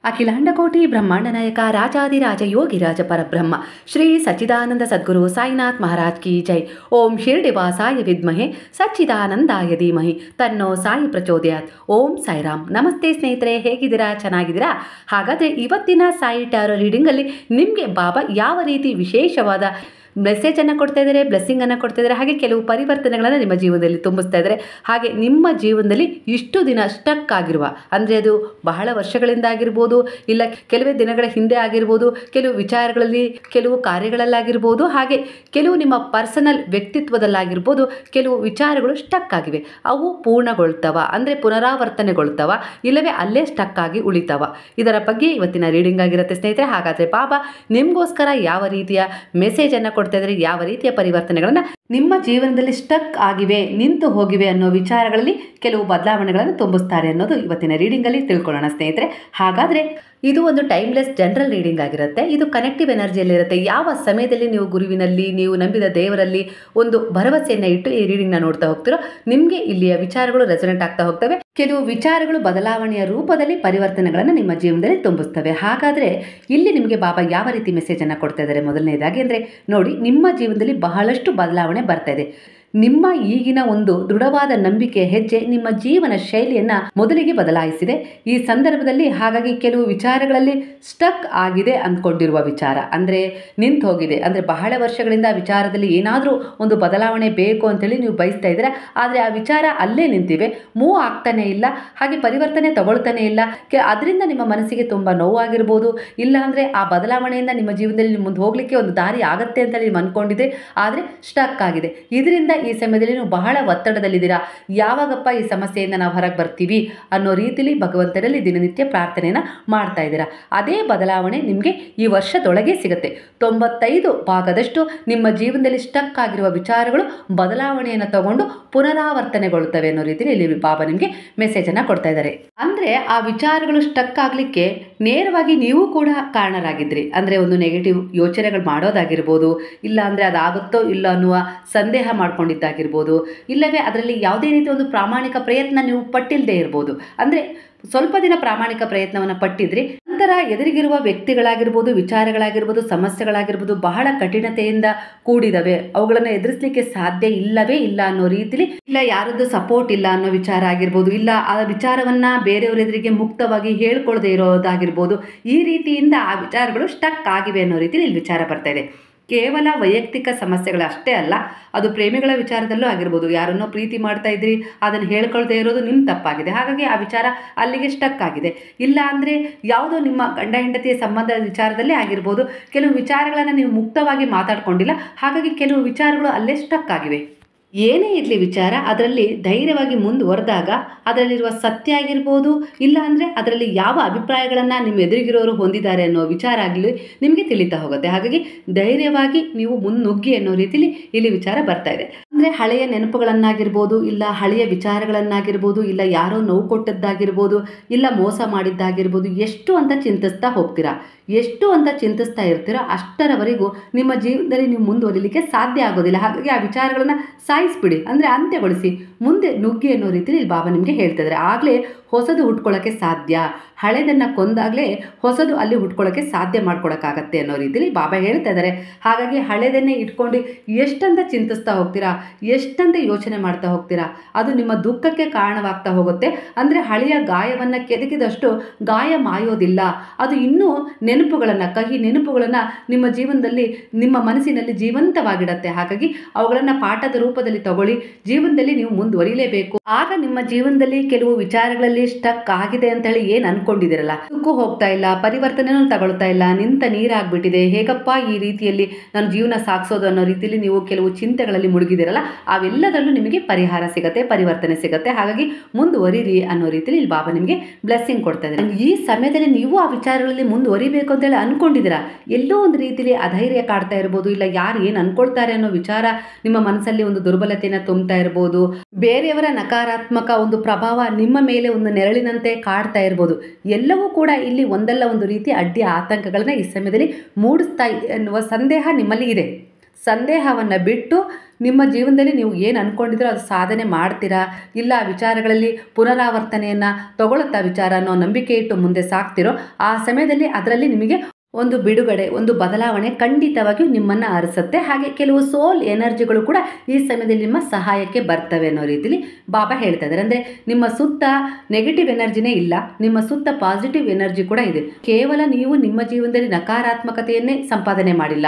ಅಖಿಲಾಂಡಕೋಟಿ ಬ್ರಹ್ಮಾಂಡ ನಾಯಕ ರಾಜಾದಿರಾಜ ಯೋಗಿರಾಜ ಪರಬ್ರಹ್ಮ ಶ್ರೀ ಸಚ್ಚಿದಾನಂದ ಸದ್ಗುರು ಸಾಯಿನಾಥ್ ಮಹಾರಾಜ್ ಕಿ ಜೈ. ಓಂ ಶಿರ್ಡಿ ವಾಸಾಯ ವಿದ್ಮಹೆ ಸಚ್ಚಿದಾನಂದಾಯ ಧೀಮಹಿ ತನ್ನೋ ಸಾಯಿ ಪ್ರಚೋದಯಾತ್. ಓಂ ಸಾಯಿರಾಮ್. ನಮಸ್ತೆ ಸ್ನೇಹಿತರೆ, ಹೇಗಿದ್ದೀರಾ? ಚೆನ್ನಾಗಿದ್ದೀರಾ? ಹಾಗಾದರೆ ಇವತ್ತಿನ ಸಾಯಿ ಟ್ಯಾರೋ ರೀಡಿಂಗಲ್ಲಿ ನಿಮಗೆ ಬಾಬಾ ಯಾವ ರೀತಿ ವಿಶೇಷವಾದ ಮೆಸೇಜನ್ನು ಕೊಡ್ತಾ ಇದ್ದಾರೆ, ಬ್ಲೆಸ್ಸಿಂಗನ್ನು ಕೊಡ್ತಾ ಇದ್ದಾರೆ, ಹಾಗೆ ಕೆಲವು ಪರಿವರ್ತನೆಗಳನ್ನು ನಿಮ್ಮ ಜೀವನದಲ್ಲಿ ತುಂಬಿಸ್ತಾ ಇದ್ದಾರೆ. ಹಾಗೆ ನಿಮ್ಮ ಜೀವನದಲ್ಲಿ ಇಷ್ಟು ದಿನ ಸ್ಟಕ್ ಆಗಿರುವ, ಅಂದರೆ ಅದು ಬಹಳ ವರ್ಷಗಳಿಂದ ಆಗಿರ್ಬೋದು, ಇಲ್ಲ ಕೆಲವೇ ದಿನಗಳ ಹಿಂದೆ ಆಗಿರ್ಬೋದು, ಕೆಲವು ವಿಚಾರಗಳಲ್ಲಿ, ಕೆಲವು ಕಾರ್ಯಗಳಲ್ಲಾಗಿರ್ಬೋದು, ಹಾಗೆ ಕೆಲವು ನಿಮ್ಮ ಪರ್ಸನಲ್ ವ್ಯಕ್ತಿತ್ವದಲ್ಲಾಗಿರ್ಬೋದು, ಕೆಲವು ವಿಚಾರಗಳು ಸ್ಟಕ್ ಆಗಿವೆ. ಅವು ಪೂರ್ಣಗೊಳ್ತವ, ಅಂದರೆ ಪುನರಾವರ್ತನೆಗೊಳ್ತವ, ಇಲ್ಲವೇ ಅಲ್ಲೇ ಸ್ಟಕ್ ಆಗಿ ಉಳಿತವ. ಇದರ ಬಗ್ಗೆ ಇವತ್ತಿನ ರೀಡಿಂಗ್ ಆಗಿರುತ್ತೆ ಸ್ನೇಹಿತರೆ. ಹಾಗಾದರೆ ಬಾಬಾ ನಿಮಗೋಸ್ಕರ ಯಾವ ರೀತಿಯ ಮೆಸೇಜನ್ನು ಕೊಡ್ತಾ ಇದ್ದಾರೆ, ಯಾವ ರೀತಿಯ ಪರಿವರ್ತನೆಗಳನ್ನು ನಿಮ್ಮ ಜೀವನದಲ್ಲಿ ಸ್ಟಕ್ ಆಗಿವೆ, ನಿಂತು ಹೋಗಿವೆ ಅನ್ನೋ ವಿಚಾರಗಳಲ್ಲಿ ಕೆಲವು ಬದಲಾವಣೆಗಳನ್ನು ತುಂಬಿಸ್ತಾರೆ ಅನ್ನೋದು ಇವತ್ತಿನ ರೀಡಿಂಗಲ್ಲಿ ತಿಳ್ಕೊಳ್ಳೋಣ ಸ್ನೇಹಿತರೆ. ಹಾಗಾದರೆ ಇದು ಒಂದು ಟೈಮ್ಲೆಸ್ ಜನರಲ್ ರೀಡಿಂಗ್ ಆಗಿರುತ್ತೆ. ಇದು ಕನೆಕ್ಟಿವ್ ಎನರ್ಜಿಯಲ್ಲಿರುತ್ತೆ. ಯಾವ ಸಮಯದಲ್ಲಿ ನೀವು ಗುರುವಿನಲ್ಲಿ, ನೀವು ನಂಬಿದ ದೇವರಲ್ಲಿ ಒಂದು ಭರವಸೆಯನ್ನು ಇಟ್ಟು ಈ ರೀಡಿಂಗ್ನ ನೋಡ್ತಾ ಹೋಗ್ತಿರೋ, ನಿಮಗೆ ಇಲ್ಲಿಯ ವಿಚಾರಗಳು ರೆಸೊನೇಟ್ ಆಗ್ತಾ ಹೋಗ್ತವೆ. ಕೆಲವು ವಿಚಾರಗಳು ಬದಲಾವಣೆಯ ರೂಪದಲ್ಲಿ ಪರಿವರ್ತನೆಗಳನ್ನು ನಿಮ್ಮ ಜೀವನದಲ್ಲಿ ತುಂಬಿಸ್ತವೆ. ಹಾಗಾದರೆ ಇಲ್ಲಿ ನಿಮಗೆ ಬಾಬಾ ಯಾವ ರೀತಿ ಮೆಸೇಜನ್ನು ಕೊಡ್ತಾ ಇದ್ದಾರೆ? ಮೊದಲನೇದಾಗಿ ಅಂದರೆ ನೋಡಿ, ನಿಮ್ಮ ಜೀವನದಲ್ಲಿ ಬಹಳಷ್ಟು ಬದಲಾವಣೆ ಬರ್ತಾ ಇದೆ. ನಿಮ್ಮ ಈಗಿನ ಒಂದು ದೃಢವಾದ ನಂಬಿಕೆ ಹೆಜ್ಜೆ ನಿಮ್ಮ ಜೀವನ ಶೈಲಿಯನ್ನು ಮೊದಲಿಗೆ ಬದಲಾಯಿಸಿದೆ ಈ ಸಂದರ್ಭದಲ್ಲಿ. ಹಾಗಾಗಿ ಕೆಲವು ವಿಚಾರಗಳಲ್ಲಿ ಸ್ಟಕ್ ಆಗಿದೆ ಅಂದ್ಕೊಂಡಿರುವ ವಿಚಾರ, ಅಂದರೆ ನಿಂತು ಹೋಗಿದೆ, ಅಂದರೆ ಬಹಳ ವರ್ಷಗಳಿಂದ ವಿಚಾರದಲ್ಲಿ ಏನಾದರೂ ಒಂದು ಬದಲಾವಣೆ ಬೇಕು ಅಂತೇಳಿ ನೀವು ಬಯಸ್ತಾ ಇದ್ದೀರಾ, ಆದರೆ ಆ ವಿಚಾರ ಅಲ್ಲೇ ನಿಂತಿವೆ, ಮೂವ್ ಆಗ್ತಾನೆ ಇಲ್ಲ, ಹಾಗೆ ಪರಿವರ್ತನೆ ತಗೊಳ್ತಾನೆ ಇಲ್ಲ. ಅದರಿಂದ ನಿಮ್ಮ ಮನಸ್ಸಿಗೆ ತುಂಬ ನೋವಾಗಿರ್ಬೋದು, ಇಲ್ಲ ಅಂದರೆ ಆ ಬದಲಾವಣೆಯಿಂದ ನಿಮ್ಮ ಜೀವನದಲ್ಲಿ ನೀವು ಮುಂದೆ ಹೋಗಲಿಕ್ಕೆ ಒಂದು ದಾರಿ ಆಗುತ್ತೆ ಅಂತ ನೀವು ಅಂದ್ಕೊಂಡಿದ್ದೆ, ಆದರೆ ಸ್ಟಕ್ ಆಗಿದೆ. ಇದರಿಂದ ಈ ಸಮಯದಲ್ಲಿ ನೀವು ಬಹಳ ಒತ್ತಡದಲ್ಲಿದ್ದೀರಾ. ಯಾವಾಗಪ್ಪ ಈ ಸಮಸ್ಯೆಯಿಂದ ನಾವು ಹೊರಗೆ ಬರ್ತೀವಿ ಅನ್ನೋ ರೀತಿಯಲ್ಲಿ ಭಗವಂತನಲ್ಲಿ ದಿನನಿತ್ಯ ಪ್ರಾರ್ಥನೆಯನ್ನು ಮಾಡ್ತಾ ಇದ್ದೀರಾ. ಅದೇ ಬದಲಾವಣೆ ನಿಮಗೆ ಈ ವರ್ಷದೊಳಗೆ ಸಿಗುತ್ತೆ. 95% ನಿಮ್ಮ ಜೀವನದಲ್ಲಿ ಸ್ಟಕ್ ಆಗಿರುವ ವಿಚಾರಗಳು ಬದಲಾವಣೆಯನ್ನು ತಗೊಂಡು ಪುನರಾವರ್ತನೆಗೊಳ್ಳುತ್ತವೆ ಅನ್ನೋ ರೀತಿಯಲ್ಲಿ ಇಲ್ಲಿ ಬಾಬಾ ನಿಮಗೆ ಮೆಸೇಜನ್ನು ಕೊಡ್ತಾ ಇದ್ದಾರೆ. ಅಂದರೆ ಆ ವಿಚಾರಗಳು ಸ್ಟಕ್ ಆಗಲಿಕ್ಕೆ ನೇರವಾಗಿ ನೀವು ಕೂಡ ಕಾರಣರಾಗಿದ್ರಿ. ಅಂದರೆ ಒಂದು ನೆಗೆಟಿವ್ ಯೋಚನೆಗಳು ಮಾಡೋದಾಗಿರ್ಬೋದು, ಇಲ್ಲ ಅಂದರೆ ಅದಾಗುತ್ತೋ ಇಲ್ಲ ಅನ್ನುವ ಸಂದೇಹ ಮಾಡ್ಕೊಂಡಿದ್ದಾಗಿರ್ಬೋದು, ಇಲ್ಲವೇ ಅದರಲ್ಲಿ ಯಾವುದೇ ರೀತಿಯ ಒಂದು ಪ್ರಾಮಾಣಿಕ ಪ್ರಯತ್ನ ನೀವು ಪಟ್ಟಿಲ್ಲದೆ ಇರ್ಬೋದು. ಅಂದರೆ ಸ್ವಲ್ಪ ದಿನ ಪ್ರಾಮಾಣಿಕ ಪ್ರಯತ್ನವನ್ನು ಪಟ್ಟಿದ್ರಿ, ನಂತರ ಎದುರಿಗಿರುವ ವ್ಯಕ್ತಿಗಳಾಗಿರ್ಬೋದು, ವಿಚಾರಗಳಾಗಿರ್ಬೋದು, ಸಮಸ್ಯೆಗಳಾಗಿರ್ಬೋದು ಬಹಳ ಕಠಿಣತೆಯಿಂದ ಕೂಡಿದವೆ, ಅವುಗಳನ್ನು ಎದುರಿಸಲಿಕ್ಕೆ ಸಾಧ್ಯ ಇಲ್ಲವೇ ಇಲ್ಲ ಅನ್ನೋ ರೀತಿಲಿ, ಇಲ್ಲ ಯಾರದ್ದು ಸಪೋರ್ಟ್ ಇಲ್ಲ ಅನ್ನೋ ವಿಚಾರ ಆಗಿರ್ಬೋದು, ಇಲ್ಲ ಆ ವಿಚಾರವನ್ನು ಬೇರೆಯವರ ಎದುರಿಗೆ ಮುಕ್ತವಾಗಿ ಹೇಳ್ಕೊಳ್ಳದೆ ಇರೋದಾಗಿರ್ಬೋದು, ಈ ರೀತಿಯಿಂದ ಆ ವಿಚಾರಗಳು ಸ್ಟಕ್ ಆಗಿವೆ ಅನ್ನೋ ರೀತಿಲಿ ಇಲ್ಲಿ ವಿಚಾರ ಬರ್ತಾ ಇದೆ. ಕೇವಲ ವೈಯಕ್ತಿಕ ಸಮಸ್ಯೆಗಳು ಅಷ್ಟೇ ಅಲ್ಲ, ಅದು ಪ್ರೇಮಿಗಳ ವಿಚಾರದಲ್ಲೂ ಆಗಿರ್ಬೋದು. ಯಾರನ್ನೋ ಪ್ರೀತಿ ಮಾಡ್ತಾ ಇದ್ರಿ, ಅದನ್ನು ಹೇಳ್ಕೊಳ್ದೇ ಇರೋದು ನಿಮ್ಮ ತಪ್ಪಾಗಿದೆ, ಹಾಗಾಗಿ ಆ ವಿಚಾರ ಅಲ್ಲಿಗೆ ಸ್ಟಕ್ ಆಗಿದೆ. ಇಲ್ಲ ಅಂದರೆ ಯಾವುದೋ ನಿಮ್ಮ ಗಂಡ ಹೆಂಡತಿಯ ಸಂಬಂಧದ ವಿಚಾರದಲ್ಲೇ ಆಗಿರ್ಬೋದು, ಕೆಲವು ವಿಚಾರಗಳನ್ನು ನೀವು ಮುಕ್ತವಾಗಿ ಮಾತಾಡ್ಕೊಂಡಿಲ್ಲ, ಹಾಗಾಗಿ ಕೆಲವು ವಿಚಾರಗಳು ಅಲ್ಲೇ ಸ್ಟಕ್ ಆಗಿವೆ. ಏನೇ ಇರಲಿ ವಿಚಾರ, ಅದರಲ್ಲಿ ಧೈರ್ಯವಾಗಿ ಮುಂದುವರೆದಾಗ ಅದರಲ್ಲಿರುವ ಸತ್ಯ ಆಗಿರ್ಬೋದು, ಇಲ್ಲ ಅಂದರೆ ಅದರಲ್ಲಿ ಯಾವ ಅಭಿಪ್ರಾಯಗಳನ್ನು ನಿಮ್ಮ ಎದುರಿಗಿರೋರು ಹೊಂದಿದ್ದಾರೆ ಅನ್ನೋ ವಿಚಾರ ಆಗಲಿ ನಿಮಗೆ ತಿಳಿತಾ ಹೋಗುತ್ತೆ. ಹಾಗಾಗಿ ಧೈರ್ಯವಾಗಿ ನೀವು ಮುನ್ನುಗ್ಗಿ ಅನ್ನೋ ರೀತಿಲಿ ಇಲ್ಲಿ ವಿಚಾರ ಬರ್ತಾ ಇದೆ. ಅಂದರೆ ಹಳೆಯ ನೆನಪುಗಳನ್ನಾಗಿರ್ಬೋದು, ಇಲ್ಲ ಹಳೆಯ ವಿಚಾರಗಳನ್ನಾಗಿರ್ಬೋದು, ಇಲ್ಲ ಯಾರೋ ನೋವು ಕೊಟ್ಟದ್ದಾಗಿರ್ಬೋದು, ಇಲ್ಲ ಮೋಸ ಮಾಡಿದ್ದಾಗಿರ್ಬೋದು, ಎಷ್ಟು ಅಂತ ಚಿಂತಿಸ್ತಾ ಹೋಗ್ತೀರಾ, ಎಷ್ಟು ಅಂತ ಚಿಂತಿಸ್ತಾ ಇರ್ತೀರೋ ಅಷ್ಟರವರೆಗೂ ನಿಮ್ಮ ಜೀವನದಲ್ಲಿ ನೀವು ಮುಂದುವರಿಲಿಕ್ಕೆ ಸಾಧ್ಯ ಆಗೋದಿಲ್ಲ. ಹಾಗಾಗಿ ಆ ವಿಚಾರಗಳನ್ನು ಸಾಯಿಸ್ಬಿಡಿ, ಅಂದರೆ ಅಂತ್ಯಗೊಳಿಸಿ, ಮುಂದೆ ನುಗ್ಗಿ ಅನ್ನೋ ರೀತಿಯಲ್ಲಿ ಬಾಬಾ ನಿಮಗೆ ಹೇಳ್ತಾ ಇದ್ದಾರೆ. ಆಗಲೇ ಹೊಸದು ಹುಟ್ಕೊಳ್ಳೋಕ್ಕೆ ಸಾಧ್ಯ, ಹಳೆದನ್ನು ಕೊಂದಾಗಲೇ ಹೊಸದು ಅಲ್ಲಿ ಹುಟ್ಕೊಳ್ಳೋಕ್ಕೆ ಸಾಧ್ಯ ಮಾಡ್ಕೊಳಕ್ಕಾಗತ್ತೆ ಅನ್ನೋ ರೀತಿಯಲ್ಲಿ ಬಾಬಾ ಹೇಳ್ತಾ ಇದ್ದಾರೆ. ಹಾಗಾಗಿ ಹಳೆದನ್ನೇ ಇಟ್ಕೊಂಡು ಎಷ್ಟಂತ ಚಿಂತಿಸ್ತಾ ಹೋಗ್ತೀರಾ, ಎಷ್ಟಂತ ಯೋಚನೆ ಮಾಡ್ತಾ ಹೋಗ್ತೀರಾ, ಅದು ನಿಮ್ಮ ದುಃಖಕ್ಕೆ ಕಾರಣವಾಗ್ತಾ ಹೋಗುತ್ತೆ. ಅಂದರೆ ಹಳೆಯ ಗಾಯವನ್ನು ಕೆದಕಿದಷ್ಟು ಗಾಯ ಮಾಯೋದಿಲ್ಲ, ಅದು ಇನ್ನೂ ನೆನಪುಗಳನ್ನು, ಕಹಿ ನೆನಪುಗಳನ್ನು ನಿಮ್ಮ ಜೀವನದಲ್ಲಿ, ನಿಮ್ಮ ಮನಸ್ಸಿನಲ್ಲಿ ಜೀವಂತವಾಗಿಡತ್ತೆ. ಹಾಗಾಗಿ ಅವುಗಳನ್ನು ಪಾಠದ ರೂಪದಲ್ಲಿ ತಗೊಳ್ಳಿ, ಜೀವನದಲ್ಲಿ ನೀವು ಮುಂದುವರಿಲೇಬೇಕು. ಆಗ ನಿಮ್ಮ ಜೀವನದಲ್ಲಿ ಕೆಲವು ವಿಚಾರಗಳಲ್ಲಿ ಸ್ಟಕ್ ಆಗಿದೆ ಅಂತ ಹೇಳಿ ಏನು ಅನ್ಕೊಂಡಿದ್ದೀರಲ್ಲ, ಅದಕ್ಕೂ ಹೋಗ್ತಾ ಇಲ್ಲ, ಪರಿವರ್ತನೆನೂ ತಗೊಳ್ತಾ ಇಲ್ಲ, ನಿಂತ ನೀರಾಗ್ಬಿಟ್ಟಿದೆ, ಹೇಗಪ್ಪ ಈ ರೀತಿಯಲ್ಲಿ ನಾನು ಜೀವನ ಸಾಗಿಸೋದು ಅನ್ನೋ ರೀತಿಯಲ್ಲಿ ನೀವು ಕೆಲವು ಚಿಂತೆಗಳಲ್ಲಿ ಮುಳುಗಿದಿರಲ್ಲ, ಅವೆಲ್ಲದರಲ್ಲೂ ನಿಮಗೆ ಪರಿಹಾರ ಸಿಗುತ್ತೆ, ಪರಿವರ್ತನೆ ಸಿಗುತ್ತೆ. ಹಾಗಾಗಿ ಮುಂದುವರಿರಿ ಅನ್ನೋ ರೀತಿಯಲ್ಲಿ ಇಲ್ಲಿ ಬಾಬಾ ನಿಮಗೆ ಬ್ಲೆಸ್ಸಿಂಗ್ ಕೊಡ್ತಾ ಇದ್ದಾರೆ. ಈ ಸಮಯದಲ್ಲಿ ನೀವು ಆ ವಿಚಾರಗಳಲ್ಲಿ ಮುಂದುವರಿಬೇಕು ಅಂತೇಳಿ ಅನ್ಕೊಂಡಿದ್ದೀರಾ, ಎಲ್ಲೋ ಒಂದು ರೀತಿಯಲ್ಲಿ ಅಧೈರ್ಯ ಕಾಡ್ತಾ ಇರ್ಬೋದು, ಇಲ್ಲ ಯಾರು ಏನು ಅನ್ಕೊಳ್ತಾರೆ ಅನ್ನೋ ವಿಚಾರ ನಿಮ್ಮ ಮನಸ್ಸಲ್ಲಿ ಒಂದು ದುರ್ಬಲತೆಯನ್ನು ತುಂಬ್ತಾ ಇರ್ಬೋದು, ಬೇರೆಯವರ ನಕಾರಾತ್ಮಕ ಒಂದು ಪ್ರಭಾವ ನಿಮ್ಮ ಮೇಲೆ ಒಂದು ನೆರಳಿನಂತೆ ಕಾಡ್ತಾ ಇರ್ಬೋದು. ಎಲ್ಲವೂ ಕೂಡ ಇಲ್ಲಿ ಒಂದಲ್ಲ ಒಂದು ರೀತಿ ಅಡ್ಡಿ ಆತಂಕಗಳನ್ನ ಈ ಸಮಯದಲ್ಲಿ ಮೂಡಿಸ್ತಾ ಇದೆ ಅನ್ನುವ ಸಂದೇಹ ನಿಮ್ಮಲ್ಲಿ ಇದೆ. ಸಂದೇಹವನ್ನು ಬಿಟ್ಟು ನಿಮ್ಮ ಜೀವನದಲ್ಲಿ ನೀವು ಏನು ಅಂದ್ಕೊಂಡಿದ್ರೋ ಅದು ಸಾಧನೆ ಮಾಡ್ತೀರಾ, ಇಲ್ಲ ವಿಚಾರಗಳಲ್ಲಿ ಪುನರಾವರ್ತನೆಯನ್ನು ತಗೊಳ್ಳುತ್ತಾ ವಿಚಾರ ಅನ್ನೋ ನಂಬಿಕೆ ಇಟ್ಟು ಮುಂದೆ ಸಾಕ್ತಿರೋ ಆ ಸಮಯದಲ್ಲಿ ಅದರಲ್ಲಿ ನಿಮಗೆ ಒಂದು ಬಿಡುಗಡೆ, ಒಂದು ಬದಲಾವಣೆ ಖಂಡಿತವಾಗಿಯೂ ನಿಮ್ಮನ್ನು ಅರಸುತ್ತೆ. ಹಾಗೆ ಕೆಲವು ಸೋಲ್ ಎನರ್ಜಿಗಳು ಕೂಡ ಈ ಸಮಯದಲ್ಲಿ ನಿಮ್ಮ ಸಹಾಯಕ್ಕೆ ಬರ್ತವೆ ಅನ್ನೋ ರೀತಿಯಲ್ಲಿ ಬಾಬಾ ಹೇಳ್ತಾ ಇದ್ದಾರೆ. ಅಂದರೆ ನಿಮ್ಮ ಸುತ್ತ ನೆಗೆಟಿವ್ ಎನರ್ಜಿನೇ ಇಲ್ಲ, ನಿಮ್ಮ ಸುತ್ತ ಪಾಸಿಟಿವ್ ಎನರ್ಜಿ ಕೂಡ ಇದೆ. ಕೇವಲ ನೀವು ನಿಮ್ಮ ಜೀವನದಲ್ಲಿ ನಕಾರಾತ್ಮಕತೆಯನ್ನೇ ಸಂಪಾದನೆ ಮಾಡಿಲ್ಲ,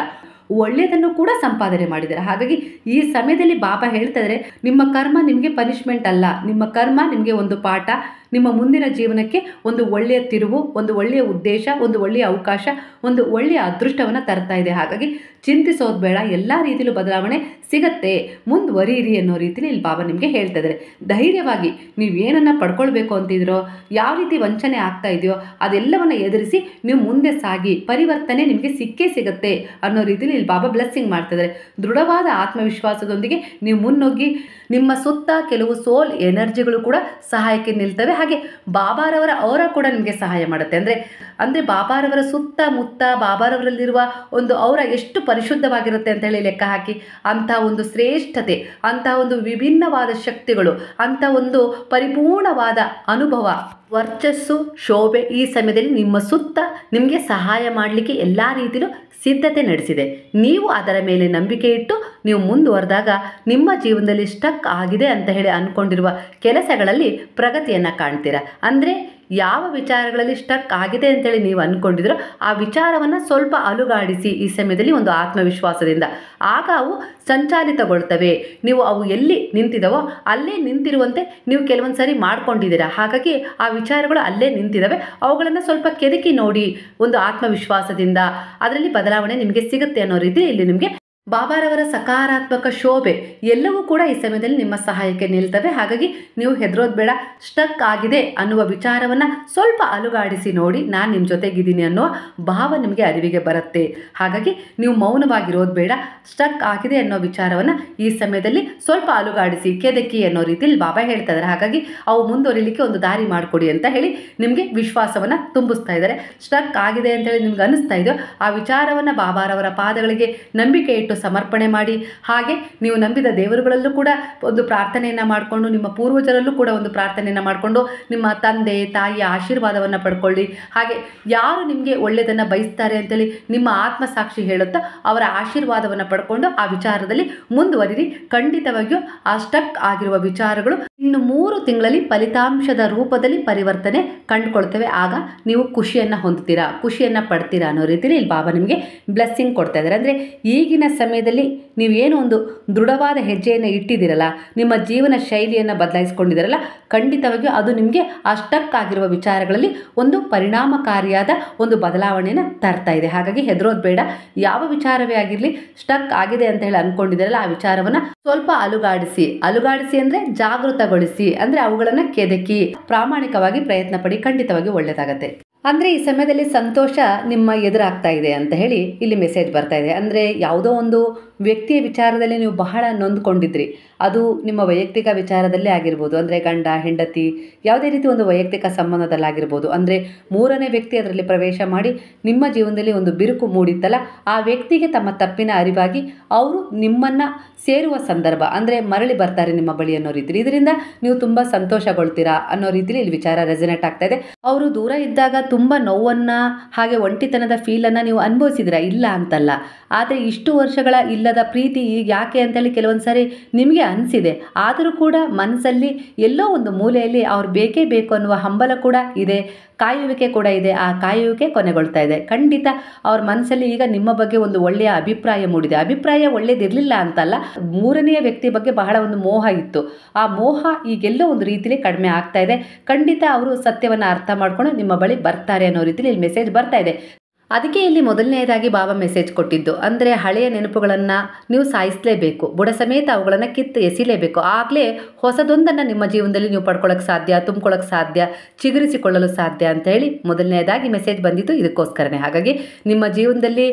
ಒಳ್ಳೆಯದನ್ನು ಕೂಡ ಸಂಪಾದನೆ ಮಾಡಿದ್ದಾರೆ. ಹಾಗಾಗಿ ಈ ಸಮಯದಲ್ಲಿ ಬಾಬಾ ಹೇಳ್ತಾ ಇದ್ದಾರೆ, ನಿಮ್ಮ ಕರ್ಮ ನಿಮಗೆ ಪನಿಷ್ಮೆಂಟ್ ಅಲ್ಲ, ನಿಮ್ಮ ಕರ್ಮ ನಿಮಗೆ ಒಂದು ಪಾಠ, ನಿಮ್ಮ ಮುಂದಿನ ಜೀವನಕ್ಕೆ ಒಂದು ಒಳ್ಳೆಯ ತಿರುವು, ಒಂದು ಒಳ್ಳೆಯ ಉದ್ದೇಶ, ಒಂದು ಒಳ್ಳೆಯ ಅವಕಾಶ, ಒಂದು ಒಳ್ಳೆಯ ಅದೃಷ್ಟವನ್ನು ತರ್ತಾ ಇದೆ. ಹಾಗಾಗಿ ಚಿಂತಿಸೋದು ಬೇಡ, ಎಲ್ಲ ರೀತಿಯಲ್ಲೂ ಬದಲಾವಣೆ ಸಿಗತ್ತೆ, ಮುಂದುವರಿಯಿರಿ ಅನ್ನೋ ರೀತಿಯಲ್ಲಿ ಇಲ್ಲಿ ಬಾಬಾ ನಿಮಗೆ ಹೇಳ್ತಾ ಇದ್ದಾರೆ. ಧೈರ್ಯವಾಗಿ ನೀವು ಏನನ್ನು ಪಡ್ಕೊಳ್ಬೇಕು ಅಂತಿದ್ರೋ, ಯಾವ ರೀತಿ ವಂಚನೆ ಆಗ್ತಾ ಇದೆಯೋ ಅದೆಲ್ಲವನ್ನು ಎದುರಿಸಿ ನೀವು ಮುಂದೆ ಸಾಗಿ, ಪರಿವರ್ತನೆ ನಿಮಗೆ ಸಿಕ್ಕೇ ಸಿಗುತ್ತೆ ಅನ್ನೋ ರೀತಿಯಲ್ಲಿ ಇಲ್ಲಿ ಬಾಬಾ ಬ್ಲೆಸ್ಸಿಂಗ್ ಮಾಡ್ತಾ ಇದ್ದಾರೆ. ದೃಢವಾದ ಆತ್ಮವಿಶ್ವಾಸದೊಂದಿಗೆ ನೀವು ಮುನ್ನುಗ್ಗಿ, ನಿಮ್ಮ ಸುತ್ತ ಕೆಲವು ಸೋಲ್ ಎನರ್ಜಿಗಳು ಕೂಡ ಸಹಾಯಕ್ಕೆ ನಿಲ್ತವೆ. ಹಾಗೆ ಬಾಬಾರವರ ಅವರ ಕೂಡ ನಿಮಗೆ ಸಹಾಯ ಮಾಡುತ್ತೆ. ಅಂದರೆ ಬಾಬಾರವರ ಸುತ್ತಮುತ್ತ ಬಾಬಾರವರಲ್ಲಿರುವ ಒಂದು ಅವರ ಎಷ್ಟು ಪರಿಶುದ್ಧವಾಗಿರುತ್ತೆ ಅಂತ ಹೇಳಿ ಲೆಕ್ಕ ಹಾಕಿ, ಅಂಥ ಒಂದು ಶ್ರೇಷ್ಠತೆ, ಅಂಥ ಒಂದು ವಿಭಿನ್ನವಾದ ಶಕ್ತಿಗಳು, ಅಂಥ ಒಂದು ಪರಿಪೂರ್ಣವಾದ ಅನುಭವ, ವರ್ಚಸ್ಸು, ಶೋಭೆ ಈ ಸಮಯದಲ್ಲಿ ನಿಮ್ಮ ಸುತ್ತ ನಿಮಗೆ ಸಹಾಯ ಮಾಡಲಿಕ್ಕೆ ಎಲ್ಲ ರೀತಿಯಲ್ಲೂ ಸಿದ್ಧತೆ ನಡೆಸಿದೆ. ನೀವು ಅದರ ಮೇಲೆ ನಂಬಿಕೆ ಇಟ್ಟು ನೀವು ಮುಂದುವರೆದಾಗ ನಿಮ್ಮ ಜೀವನದಲ್ಲಿ ಸ್ಟಕ್ ಆಗಿದೆ ಅಂತ ಹೇಳಿ ಅಂದ್ಕೊಂಡಿರುವ ಕೆಲಸಗಳಲ್ಲಿ ಪ್ರಗತಿಯನ್ನು ಕಾಣ್ತೀರಾ. ಅಂದರೆ ಯಾವ ವಿಚಾರಗಳಲ್ಲಿ ಸ್ಟಕ್ ಆಗಿದೆ ಅಂತೇಳಿ ನೀವು ಅಂದ್ಕೊಂಡಿದ್ರೋ ಆ ವಿಚಾರವನ್ನು ಸ್ವಲ್ಪ ಅಲುಗಾಡಿಸಿ ಈ ಸಮಯದಲ್ಲಿ ಒಂದು ಆತ್ಮವಿಶ್ವಾಸದಿಂದ, ಆಗ ಅವು ಸಂಚಾಲಿತಗೊಳ್ತವೆ. ನೀವು ಅವು ಎಲ್ಲಿ ನಿಂತಿದ್ದಾವೋ ಅಲ್ಲೇ ನಿಂತಿರುವಂತೆ ನೀವು ಕೆಲವೊಂದು ಸಾರಿ ಮಾಡ್ಕೊಂಡಿದ್ದೀರಾ. ಹಾಗಾಗಿ ಆ ವಿಚಾರಗಳು ಅಲ್ಲೇ ನಿಂತಿದ್ದಾವೆ, ಅವುಗಳನ್ನು ಸ್ವಲ್ಪ ಕೆದಕಿ ನೋಡಿ, ಒಂದು ಆತ್ಮವಿಶ್ವಾಸದಿಂದ ಅದರಲ್ಲಿ ಬದಲಾವಣೆ ನಿಮಗೆ ಸಿಗುತ್ತೆ ಅನ್ನೋ ರೀತಿ ಇಲ್ಲಿ ನಿಮಗೆ ಬಾಬಾರವರ ಸಕಾರಾತ್ಮಕ ಶೋಭೆ ಎಲ್ಲವೂ ಕೂಡ ಈ ಸಮಯದಲ್ಲಿ ನಿಮ್ಮ ಸಹಾಯಕ್ಕೆ ನಿಲ್ತವೆ. ಹಾಗಾಗಿ ನೀವು ಹೆದರೋದು ಬೇಡ, ಸ್ಟಕ್ ಆಗಿದೆ ಅನ್ನುವ ವಿಚಾರವನ್ನು ಸ್ವಲ್ಪ ಅಲುಗಾಡಿಸಿ ನೋಡಿ, ನಾನು ನಿಮ್ಮ ಜೊತೆಗಿದ್ದೀನಿ ಅನ್ನೋ ಭಾವ ನಿಮಗೆ ಅರಿವಿಗೆ ಬರುತ್ತೆ. ಹಾಗಾಗಿ ನೀವು ಮೌನವಾಗಿರೋದು ಬೇಡ, ಸ್ಟಕ್ ಆಗಿದೆ ಅನ್ನೋ ವಿಚಾರವನ್ನು ಈ ಸಮಯದಲ್ಲಿ ಸ್ವಲ್ಪ ಅಲುಗಾಡಿಸಿ, ಕೆದಕಿ ಅನ್ನೋ ರೀತಿಯಲ್ಲಿ ಬಾಬಾ ಹೇಳ್ತಾ ಇದ್ದಾರೆ. ಹಾಗಾಗಿ ಅವು ಮುಂದುವರಿಲಿಕ್ಕೆ ಒಂದು ದಾರಿ ಮಾಡಿಕೊಡಿ ಅಂತ ಹೇಳಿ ನಿಮಗೆ ವಿಶ್ವಾಸವನ್ನು ತುಂಬಿಸ್ತಾ ಇದ್ದಾರೆ. ಸ್ಟಕ್ ಆಗಿದೆ ಅಂತೇಳಿ ನಿಮ್ಗೆ ಅನ್ನಿಸ್ತಾ ಇದೆಯೋ ಆ ವಿಚಾರವನ್ನು ಬಾಬಾರವರ ಪಾದಗಳಿಗೆ ನಂಬಿಕೆ ಇಟ್ಟು ಸಮರ್ಪಣೆ ಮಾಡಿ, ಹಾಗೆ ನೀವು ನಂಬಿದ ದೇವರುಗಳಲ್ಲೂ ಕೂಡ ಒಂದು ಪ್ರಾರ್ಥನೆಯನ್ನು ಮಾಡಿಕೊಂಡು, ನಿಮ್ಮ ಪೂರ್ವಜರಲ್ಲೂ ಕೂಡ ಒಂದು ಪ್ರಾರ್ಥನೆಯನ್ನು ಮಾಡಿಕೊಂಡು ನಿಮ್ಮ ತಂದೆ ತಾಯಿಯ ಆಶೀರ್ವಾದವನ್ನು ಪಡ್ಕೊಳ್ಳಿ. ಹಾಗೆ ಯಾರು ನಿಮಗೆ ಒಳ್ಳೆಯದನ್ನು ಬಯಸ್ತಾರೆ ಅಂತೇಳಿ ನಿಮ್ಮ ಆತ್ಮಸಾಕ್ಷಿ ಹೇಳುತ್ತೋ ಅವರ ಆಶೀರ್ವಾದವನ್ನು ಪಡ್ಕೊಂಡು ಆ ವಿಚಾರದಲ್ಲಿ ಮುಂದುವರಿರಿ. ಖಂಡಿತವಾಗಿಯೂ ಆ ಸ್ಟಕ್ ಆಗಿರುವ ವಿಚಾರಗಳು ಇನ್ನು 3 ತಿಂಗಳಲ್ಲಿ ಫಲಿತಾಂಶದ ರೂಪದಲ್ಲಿ ಪರಿವರ್ತನೆ ಕಂಡುಕೊಳ್ತವೆ. ಆಗ ನೀವು ಖುಷಿಯನ್ನು ಹೊಂದುತ್ತೀರಾ, ಖುಷಿಯನ್ನು ಪಡ್ತೀರಾ ಅನ್ನೋ ರೀತಿಯಲ್ಲಿ ಇಲ್ಲಿ ಬಾಬಾ ನಿಮಗೆ ಬ್ಲೆಸ್ಸಿಂಗ್ ಕೊಡ್ತಾ ಇದ್ದಾರೆ. ಅಂದರೆ ಈಗಿನ ಸಮಯದಲ್ಲಿ ನೀವೇನು ಒಂದು ದೃಢವಾದ ಹೆಜ್ಜೆಯನ್ನು ಇಟ್ಟಿದ್ದೀರಲ್ಲ, ನಿಮ್ಮ ಜೀವನ ಶೈಲಿಯನ್ನು ಬದಲಾಯಿಸ್ಕೊಂಡಿದ್ದೀರಲ್ಲ, ಖಂಡಿತವಾಗಿಯೂ ಅದು ನಿಮಗೆ ಆ ಸ್ಟಕ್ ಆಗಿರುವ ವಿಚಾರಗಳಲ್ಲಿ ಒಂದು ಪರಿಣಾಮಕಾರಿಯಾದ ಒಂದು ಬದಲಾವಣೆಯನ್ನು ತರ್ತಾ ಇದೆ. ಹಾಗಾಗಿ ಹೆದರೋದು ಬೇಡ, ಯಾವ ವಿಚಾರವೇ ಆಗಿರಲಿ ಸ್ಟಕ್ ಆಗಿದೆ ಅಂತ ಹೇಳಿ ಅಂದ್ಕೊಂಡಿದ್ದೀರಲ್ಲ ಆ ವಿಚಾರವನ್ನು ಸ್ವಲ್ಪ ಅಲುಗಾಡಿಸಿ ಅಂದರೆ ಜಾಗೃತಗೊಳಿಸಿ, ಅಂದರೆ ಅವುಗಳನ್ನು ಕೆದಕಿ ಪ್ರಾಮಾಣಿಕವಾಗಿ ಪ್ರಯತ್ನ ಪಡಿ, ಖಂಡಿತವಾಗಿ ಒಳ್ಳೆಯದಾಗತ್ತೆ. ಅಂದರೆ ಈ ಸಮಯದಲ್ಲಿ ಸಂತೋಷ ನಿಮ್ಮ ಎದುರಾಗ್ತಾ ಇದೆ ಅಂತ ಹೇಳಿ ಇಲ್ಲಿ ಮೆಸೇಜ್ ಬರ್ತಾ ಇದೆ. ಅಂದರೆ ಯಾವುದೋ ಒಂದು ವ್ಯಕ್ತಿಯ ವಿಚಾರದಲ್ಲಿ ನೀವು ಬಹಳ ನೊಂದ್ಕೊಂಡಿದ್ರಿ, ಅದು ನಿಮ್ಮ ವೈಯಕ್ತಿಕ ವಿಚಾರದಲ್ಲೇ ಆಗಿರ್ಬೋದು, ಅಂದರೆ ಗಂಡ ಹೆಂಡತಿ ಯಾವುದೇ ರೀತಿ ಒಂದು ವೈಯಕ್ತಿಕ ಸಂಬಂಧದಲ್ಲಾಗಿರ್ಬೋದು. ಅಂದರೆ 3ನೇ ವ್ಯಕ್ತಿ ಅದರಲ್ಲಿ ಪ್ರವೇಶ ಮಾಡಿ ನಿಮ್ಮ ಜೀವನದಲ್ಲಿ ಒಂದು ಬಿರುಕು ಮೂಡಿತ್ತಲ್ಲ, ಆ ವ್ಯಕ್ತಿಗೆ ತಮ್ಮ ತಪ್ಪಿನ ಅರಿವಾಗಿ ಅವರು ನಿಮ್ಮನ್ನು ಸೇರುವ ಸಂದರ್ಭ, ಅಂದರೆ ಮರಳಿ ಬರ್ತಾರೆ ನಿಮ್ಮ ಬಳಿ ಅನ್ನೋ ರೀತಿಲಿ, ಇದರಿಂದ ನೀವು ತುಂಬ ಸಂತೋಷಗೊಳ್ತೀರಾ ಅನ್ನೋ ರೀತಿಲಿ ಇಲ್ಲಿ ವಿಚಾರ ರೆಸನೇಟ್ ಆಗ್ತಾ ಇದೆ. ಅವರು ದೂರ ಇದ್ದಾಗ ತುಂಬ ನೋವನ್ನು ಹಾಗೆ ಒಂಟಿತನದ ಫೀಲನ್ನು ನೀವು ಅನುಭವಿಸಿದಿರಾ, ಇಲ್ಲ ಅಂತಲ್ಲ. ಆದರೆ ಇಷ್ಟು ವರ್ಷಗಳ ಇಲ್ಲದ ಪ್ರೀತಿ ಈಗ ಯಾಕೆ ಅಂತೇಳಿ ಕೆಲವೊಂದು ಸಾರಿ ನಿಮಗೆ ಅನಿಸಿದೆ. ಆದರೂ ಕೂಡ ಮನಸ್ಸಲ್ಲಿ ಎಲ್ಲೋ ಒಂದು ಮೂಲೆಯಲ್ಲಿ ಅವ್ರು ಬೇಕೇ ಬೇಕು ಅನ್ನುವ ಹಂಬಲ ಕೂಡ ಇದೆ, ಕಾಯುವಿಕೆ ಕೂಡ ಇದೆ. ಆ ಕಾಯುವಿಕೆ ಕೊನೆಗೊಳ್ತಾ ಇದೆ. ಖಂಡಿತ ಅವ್ರ ಮನಸ್ಸಲ್ಲಿ ಈಗ ನಿಮ್ಮ ಬಗ್ಗೆ ಒಂದು ಒಳ್ಳೆಯ ಅಭಿಪ್ರಾಯ ಮೂಡಿದೆ. ಅಭಿಪ್ರಾಯ ಒಳ್ಳೇದಿರಲಿಲ್ಲ ಅಂತಲ್ಲ, 3ನೇ ವ್ಯಕ್ತಿ ಬಗ್ಗೆ ಬಹಳ ಒಂದು ಮೋಹ ಇತ್ತು. ಆ ಮೋಹ ಈಗೆಲ್ಲೋ ಒಂದು ರೀತಿಯಲ್ಲಿ ಕಡಿಮೆ ಆಗ್ತಾ ಇದೆ. ಖಂಡಿತ ಅವರು ಸತ್ಯವನ್ನು ಅರ್ಥ ಮಾಡ್ಕೊಂಡು ನಿಮ್ಮ ಬಳಿ ಬರ್ತಾರೆ ಅನ್ನೋ ರೀತಿಯಲ್ಲಿ ಇಲ್ಲಿ ಮೆಸೇಜ್ ಬರ್ತಾ ಇದೆ. ಅದಕ್ಕೆ ಇಲ್ಲಿ ಮೊದಲನೆಯದಾಗಿ ಬಾಬಾ ಮೆಸೇಜ್ ಕೊಟ್ಟಿದ್ದು, ಅಂದರೆ ಹಳೆಯ ನೆನಪುಗಳನ್ನು ನೀವು ಸಾಯಿಸಲೇಬೇಕು, ಬುಡ ಸಮೇತ ಅವುಗಳನ್ನು ಕಿತ್ತು ಎಸಿಲೇಬೇಕು. ಆಗಲೇ ಹೊಸದೊಂದನ್ನು ನಿಮ್ಮ ಜೀವನದಲ್ಲಿ ನೀವು ಪಡ್ಕೊಳ್ಳೋಕ್ಕೆ ಸಾಧ್ಯ, ತುಂಬ್ಕೊಳ್ಳೋಕ್ಕೆ ಸಾಧ್ಯ, ಚಿಗುರಿಸಿಕೊಳ್ಳಲು ಸಾಧ್ಯ ಅಂತ ಹೇಳಿ ಮೊದಲನೆಯದಾಗಿ ಮೆಸೇಜ್ ಬಂದಿತ್ತು ಇದಕ್ಕೋಸ್ಕರನೇ. ಹಾಗಾಗಿ ನಿಮ್ಮ ಜೀವನದಲ್ಲಿ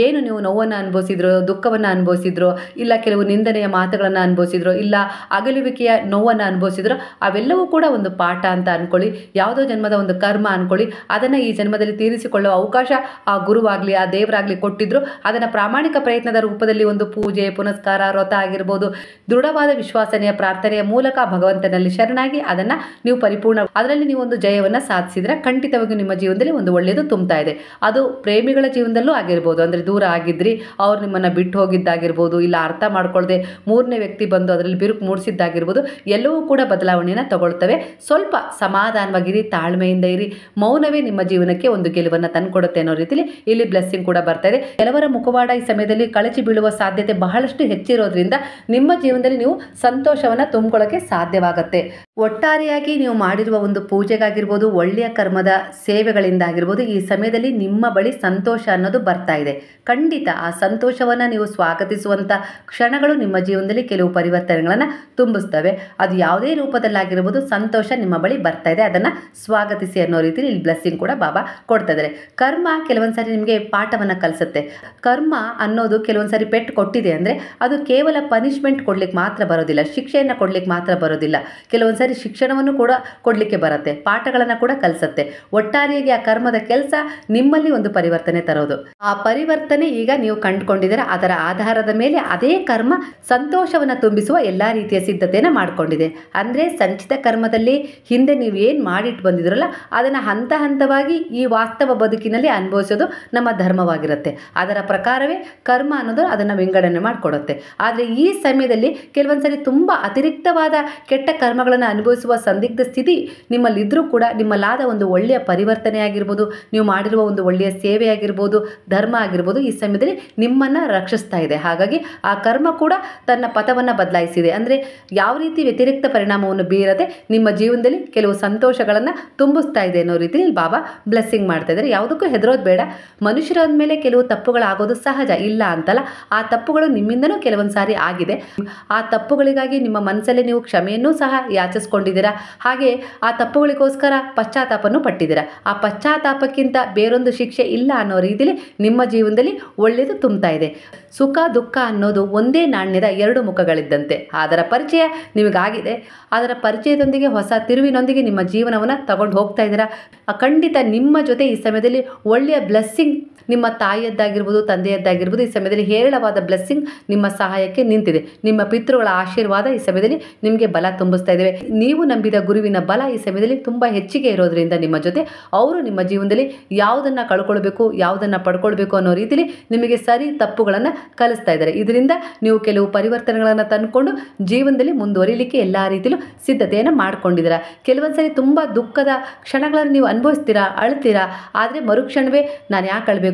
ಏನು ನೀವು ನೋವನ್ನು ಅನುಭವಿಸಿದ್ರೋ, ದುಃಖವನ್ನು ಅನುಭವಿಸಿದ್ರೋ, ಇಲ್ಲ ಕೆಲವು ನಿಂದನೆಯ ಮಾತುಗಳನ್ನು ಅನುಭವಿಸಿದ್ರೋ, ಇಲ್ಲ ಅಗಲುವಿಕೆಯ ನೋವನ್ನು ಅನುಭವಿಸಿದ್ರೋ, ಅವೆಲ್ಲವೂ ಕೂಡ ಒಂದು ಪಾಠ ಅಂತ ಅಂದ್ಕೊಳ್ಳಿ, ಯಾವುದೋ ಜನ್ಮದ ಒಂದು ಕರ್ಮ ಅಂದ್ಕೊಳ್ಳಿ. ಅದನ್ನು ಈ ಜನ್ಮದಲ್ಲಿ ತೀರಿಸಿಕೊಳ್ಳುವ ಅವಕಾಶ ಆ ಗುರುವಾಗಲಿ ಆ ದೇವರಾಗಲಿ ಕೊಟ್ಟಿದ್ರು ಅದನ್ನು ಪ್ರಾಮಾಣಿಕ ಪ್ರಯತ್ನದ ರೂಪದಲ್ಲಿ ಒಂದು ಪೂಜೆ ಪುನಸ್ಕಾರ ವ್ರತ ಆಗಿರ್ಬೋದು, ದೃಢವಾದ ವಿಶ್ವಾಸನೆಯ ಪ್ರಾರ್ಥನೆಯ ಮೂಲಕ ಭಗವಂತನಲ್ಲಿ ಶರಣಾಗಿ ಅದನ್ನು ನೀವು ಪರಿಪೂರ್ಣ ಅದರಲ್ಲಿ ನೀವು ಒಂದು ಜಯವನ್ನು ಸಾಧಿಸಿದ್ರೆ ಖಂಡಿತವಾಗಿಯೂ ನಿಮ್ಮ ಜೀವನದಲ್ಲಿ ಒಂದು ಒಳ್ಳೆಯದು ತುಂಬ್ತಾ ಇದೆ. ಅದು ಪ್ರೇಮಿಗಳ ಜೀವನದಲ್ಲೂ ಆಗಿರ್ಬೋದು, ಅಂದರೆ ದೂರ ಆಗಿದ್ರಿ ಅವ್ರು ನಿಮ್ಮನ್ನು ಬಿಟ್ಟು ಹೋಗಿದ್ದಾಗಿರ್ಬೋದು, ಇಲ್ಲ ಅರ್ಥ ಮಾಡ್ಕೊಳ್ಳದೆ ಮೂರನೇ ವ್ಯಕ್ತಿ ಬಂದು ಅದರಲ್ಲಿ ಬಿರುಕು ಮೂಡಿಸಿದ್ದಾಗಿರ್ಬೋದು, ಎಲ್ಲವೂ ಕೂಡ ಬದಲಾವಣೆಯನ್ನು ತಗೊಳ್ತವೆ. ಸ್ವಲ್ಪ ಸಮಾಧಾನವಾಗಿರಿ, ತಾಳ್ಮೆಯಿಂದ ಇರಿ. ಮೌನವೇ ನಿಮ್ಮ ಜೀವನಕ್ಕೆ ಒಂದು ಗೆಲುವನ್ನು ತಂದುಕೊಡುತ್ತೆ ಅನ್ನೋ ರೀತಿಯಲ್ಲಿ ಇಲ್ಲಿ ಬ್ಲೆಸ್ಸಿಂಗ್ ಕೂಡ ಬರ್ತಾ ಇದೆ. ಕೆಲವರ ಮುಖವಾಡ ಈ ಸಮಯದಲ್ಲಿ ಕಳಚಿ ಬೀಳುವ ಸಾಧ್ಯತೆ ಬಹಳಷ್ಟು ಹೆಚ್ಚಿರೋದ್ರಿಂದ ನಿಮ್ಮ ಜೀವನದಲ್ಲಿ ನೀವು ಸಂತೋಷವನ್ನು ತುಂಬಿಕೊಳ್ಳೋಕೆ ಸಾಧ್ಯವಾಗುತ್ತೆ. ಒಟ್ಟಾರೆಯಾಗಿ ನೀವು ಮಾಡಿರುವ ಒಂದು ಪೂಜೆಗಾಗಿರ್ಬೋದು, ಒಳ್ಳೆಯ ಕರ್ಮದ ಸೇವೆಗಳಿಂದ ಆಗಿರ್ಬೋದು, ಈ ಸಮಯದಲ್ಲಿ ನಿಮ್ಮ ಬಳಿ ಸಂತೋಷ ಅನ್ನೋದು ಬರ್ತಾ ಇದೆ. ಖಂಡಿತ ಆ ಸಂತೋಷವನ್ನು ನೀವು ಸ್ವಾಗತಿಸುವಂಥ ಕ್ಷಣಗಳು ನಿಮ್ಮ ಜೀವನದಲ್ಲಿ ಕೆಲವು ಪರಿವರ್ತನೆಗಳನ್ನು ತುಂಬಿಸ್ತವೆ. ಅದು ಯಾವುದೇ ರೂಪದಲ್ಲಾಗಿರ್ಬೋದು, ಸಂತೋಷ ನಿಮ್ಮ ಬಳಿ ಬರ್ತಾ ಇದೆ, ಅದನ್ನು ಸ್ವಾಗತಿಸಿ ಅನ್ನೋ ರೀತಿಯಲ್ಲಿ ಇಲ್ಲಿ ಬ್ಲೆಸ್ಸಿಂಗ್ ಕೂಡ ಬಾಬಾ ಕೊಡ್ತಾ ಇದ್ದಾರೆ. ಕರ್ಮ ಕೆಲವೊಂದು ಸಾರಿ ನಿಮಗೆ ಪಾಠವನ್ನು ಕಲಿಸುತ್ತೆ. ಕರ್ಮ ಅನ್ನೋದು ಕೆಲವೊಂದು ಸಾರಿ ಪೆಟ್ಟು ಕೊಟ್ಟಿದೆ ಅಂದರೆ ಅದು ಕೇವಲ ಪನಿಷ್ಮೆಂಟ್ ಕೊಡ್ಲಿಕ್ಕೆ ಮಾತ್ರ ಬರೋದಿಲ್ಲ, ಶಿಕ್ಷೆಯನ್ನು ಕೊಡ್ಲಿಕ್ಕೆ ಮಾತ್ರ ಬರೋದಿಲ್ಲ. ಕೆಲವೊಂದು ಸಾರಿ ಶಿಕ್ಷಣವನ್ನು ಕೂಡ ಕೊಡಲಿಕ್ಕೆ ಬರುತ್ತೆ, ಪಾಠಗಳನ್ನು ಕೂಡ ಕಲಿಸುತ್ತೆ. ಒಟ್ಟಾರೆಯಾಗಿ ಆ ಕರ್ಮದ ಕೆಲಸ ನಿಮ್ಮಲ್ಲಿ ಒಂದು ಪರಿವರ್ತನೆ ತರೋದು. ಆ ಪರಿವರ್ತನೆ ಈಗ ನೀವು ಕಂಡುಕೊಂಡಿದ್ದೀರ. ಅದರ ಆಧಾರದ ಮೇಲೆ ಅದೇ ಕರ್ಮ ಸಂತೋಷವನ್ನು ತುಂಬಿಸುವ ಎಲ್ಲ ರೀತಿಯ ಸಿದ್ಧತೆಯನ್ನು ಮಾಡಿಕೊಂಡಿದೆ. ಅಂದರೆ ಸಂಚಿತ ಕರ್ಮದಲ್ಲಿ ಹಿಂದೆ ನೀವು ಏನು ಮಾಡಿಟ್ಟು ಬಂದಿದ್ರಲ್ಲ ಅದನ್ನು ಹಂತ ಹಂತವಾಗಿ ಈ ವಾಸ್ತವ ಬದುಕಿನಲ್ಲಿ ಅನುಭವಿಸೋದು ನಮ್ಮ ಧರ್ಮವಾಗಿರುತ್ತೆ. ಅದರ ಪ್ರಕಾರವೇ ಕರ್ಮ ಅನ್ನೋದು ಅದನ್ನು ವಿಂಗಡಣೆ ಮಾಡಿಕೊಡುತ್ತೆ. ಆದರೆ ಈ ಸಮಯದಲ್ಲಿ ಕೆಲವೊಂದು ಸರಿ ತುಂಬ ಅತಿರಿಕ್ತವಾದ ಕೆಟ್ಟ ಕರ್ಮಗಳನ್ನು ಅನುಭವಿಸುವ ಸಂದಿಗ್ಧ ಸ್ಥಿತಿ ನಿಮ್ಮಲ್ಲಿದ್ದರೂ ಕೂಡ ನಿಮ್ಮಲ್ಲಾದ ಒಂದು ಒಳ್ಳೆಯ ಪರಿವರ್ತನೆ ಆಗಿರ್ಬೋದು, ನೀವು ಮಾಡಿರುವ ಒಂದು ಒಳ್ಳೆಯ ಸೇವೆ ಆಗಿರ್ಬೋದು, ಧರ್ಮ ಆಗಿರ್ಬೋದು, ಈ ಸಮಯದಲ್ಲಿ ನಿಮ್ಮನ್ನು ರಕ್ಷಿಸ್ತಾ ಇದೆ. ಹಾಗಾಗಿ ಆ ಕರ್ಮ ಕೂಡ ತನ್ನ ಪಥವನ್ನು ಬದಲಾಯಿಸಿದೆ. ಅಂದರೆ ಯಾವ ರೀತಿ ವ್ಯತಿರಿಕ್ತ ಪರಿಣಾಮವನ್ನು ಬೀರದೆ ನಿಮ್ಮ ಜೀವನದಲ್ಲಿ ಕೆಲವು ಸಂತೋಷಗಳನ್ನು ತುಂಬಿಸ್ತಾ ಇದೆ ಅನ್ನೋ ರೀತಿಯಲ್ಲಿ ಬಾಬಾ ಬ್ಲೆಸ್ಸಿಂಗ್ ಮಾಡ್ತಾ ಇದ್ದಾರೆ. ಯಾವುದಕ್ಕೂ ಹೆದರೋದು ಬೇಡ. ಮನುಷ್ಯರಾದ ಮೇಲೆ ಕೆಲವು ತಪ್ಪುಗಳಾಗೋದು ಸಹಜ, ಇಲ್ಲ ಅಂತಲ್ಲ. ಆ ತಪ್ಪುಗಳು ನಿಮ್ಮಿಂದನೂ ಕೆಲವೊಂದು ಸಾರಿ ಆಗಿದೆ. ಆ ತಪ್ಪುಗಳಿಗಾಗಿ ನಿಮ್ಮ ಮನಸ್ಸಲ್ಲಿ ನೀವು ಕ್ಷಮೆಯನ್ನೂ ಸಹ ಯಾಚಿಸ್ಕೊಂಡಿದ್ದೀರಾ. ಹಾಗೆ ಆ ತಪ್ಪುಗಳಿಗೋಸ್ಕರ ಪಶ್ಚಾತ್ತಾಪನೂ ಪಟ್ಟಿದ್ದೀರಾ. ಆ ಪಶ್ಚಾತ್ತಾಪಕ್ಕಿಂತ ಬೇರೊಂದು ಶಿಕ್ಷೆ ಇಲ್ಲ ಅನ್ನೋ ರೀತಿಯಲ್ಲಿ ನಿಮ್ಮ ಜೀವನದಲ್ಲಿ ಒಳ್ಳೆಯದು ತುಂಬ್ತಾ ಇದೆ. ಸುಖ ದುಃಖ ಅನ್ನೋದು ಒಂದೇ ನಾಣ್ಯದ ಎರಡು ಮುಖಗಳಿದ್ದಂತೆ. ಅದರ ಪರಿಚಯ ನಿಮಗಾಗಿದೆ. ಅದರ ಪರಿಚಯದೊಂದಿಗೆ ಹೊಸ ತಿರುವಿನೊಂದಿಗೆ ನಿಮ್ಮ ಜೀವನವನ್ನು ತಗೊಂಡು ಹೋಗ್ತಾ ಇದ್ದೀರಾ. ಖಂಡಿತ ನಿಮ್ಮ ಜೊತೆ ಈ ಸಮಯದಲ್ಲಿ ಒಳ್ಳೆಯ ಬ್ಲೆಸ್ಸಿಂಗ್ ನಿಮ್ಮ ತಾಯಿಯದ್ದಾಗಿರ್ಬೋದು, ತಂದೆಯದ್ದಾಗಿರ್ಬೋದು, ಈ ಸಮಯದಲ್ಲಿ ಹೇರಳವಾದ ಬ್ಲೆಸ್ಸಿಂಗ್ ನಿಮ್ಮ ಸಹಾಯಕ್ಕೆ ನಿಂತಿದೆ. ನಿಮ್ಮ ಪಿತೃಗಳ ಆಶೀರ್ವಾದ ಈ ಸಮಯದಲ್ಲಿ ನಿಮಗೆ ಬಲ ತುಂಬಿಸ್ತಾ ಇದ್ದೇವೆ. ನೀವು ನಂಬಿದ ಗುರುವಿನ ಬಲ ಈ ಸಮಯದಲ್ಲಿ ತುಂಬ ಹೆಚ್ಚಿಗೆ ಇರೋದ್ರಿಂದ ನಿಮ್ಮ ಜೊತೆ ಅವರು ನಿಮ್ಮ ಜೀವನದಲ್ಲಿ ಯಾವುದನ್ನು ಕಳ್ಕೊಳ್ಬೇಕು, ಯಾವುದನ್ನು ಪಡ್ಕೊಳ್ಬೇಕು ಅನ್ನೋ ರೀತಿಯಲ್ಲಿ ನಿಮಗೆ ಸರಿ ತಪ್ಪುಗಳನ್ನು ಕಲಿಸ್ತಾ ಇದ್ದಾರೆ. ಇದರಿಂದ ನೀವು ಕೆಲವು ಪರಿವರ್ತನೆಗಳನ್ನು ತಂದುಕೊಂಡು ಜೀವನದಲ್ಲಿ ಮುಂದುವರಿಲಿಕ್ಕೆ ಎಲ್ಲ ರೀತಿಯಲ್ಲೂ ಸಿದ್ಧತೆಯನ್ನು ಮಾಡ್ಕೊಂಡಿದ್ದೀರಾ. ಕೆಲವೊಂದು ಸರಿ ತುಂಬ ದುಃಖದ ಕ್ಷಣಗಳನ್ನು ನೀವು ಅನುಭವಿಸ್ತೀರಾ, ಅಳ್ತೀರಾ. ಆದರೆ ಮರುಕ್ಷಣವೇ ನಾನು ಯಾಕೆ ಅಳ್ಬೇಕು,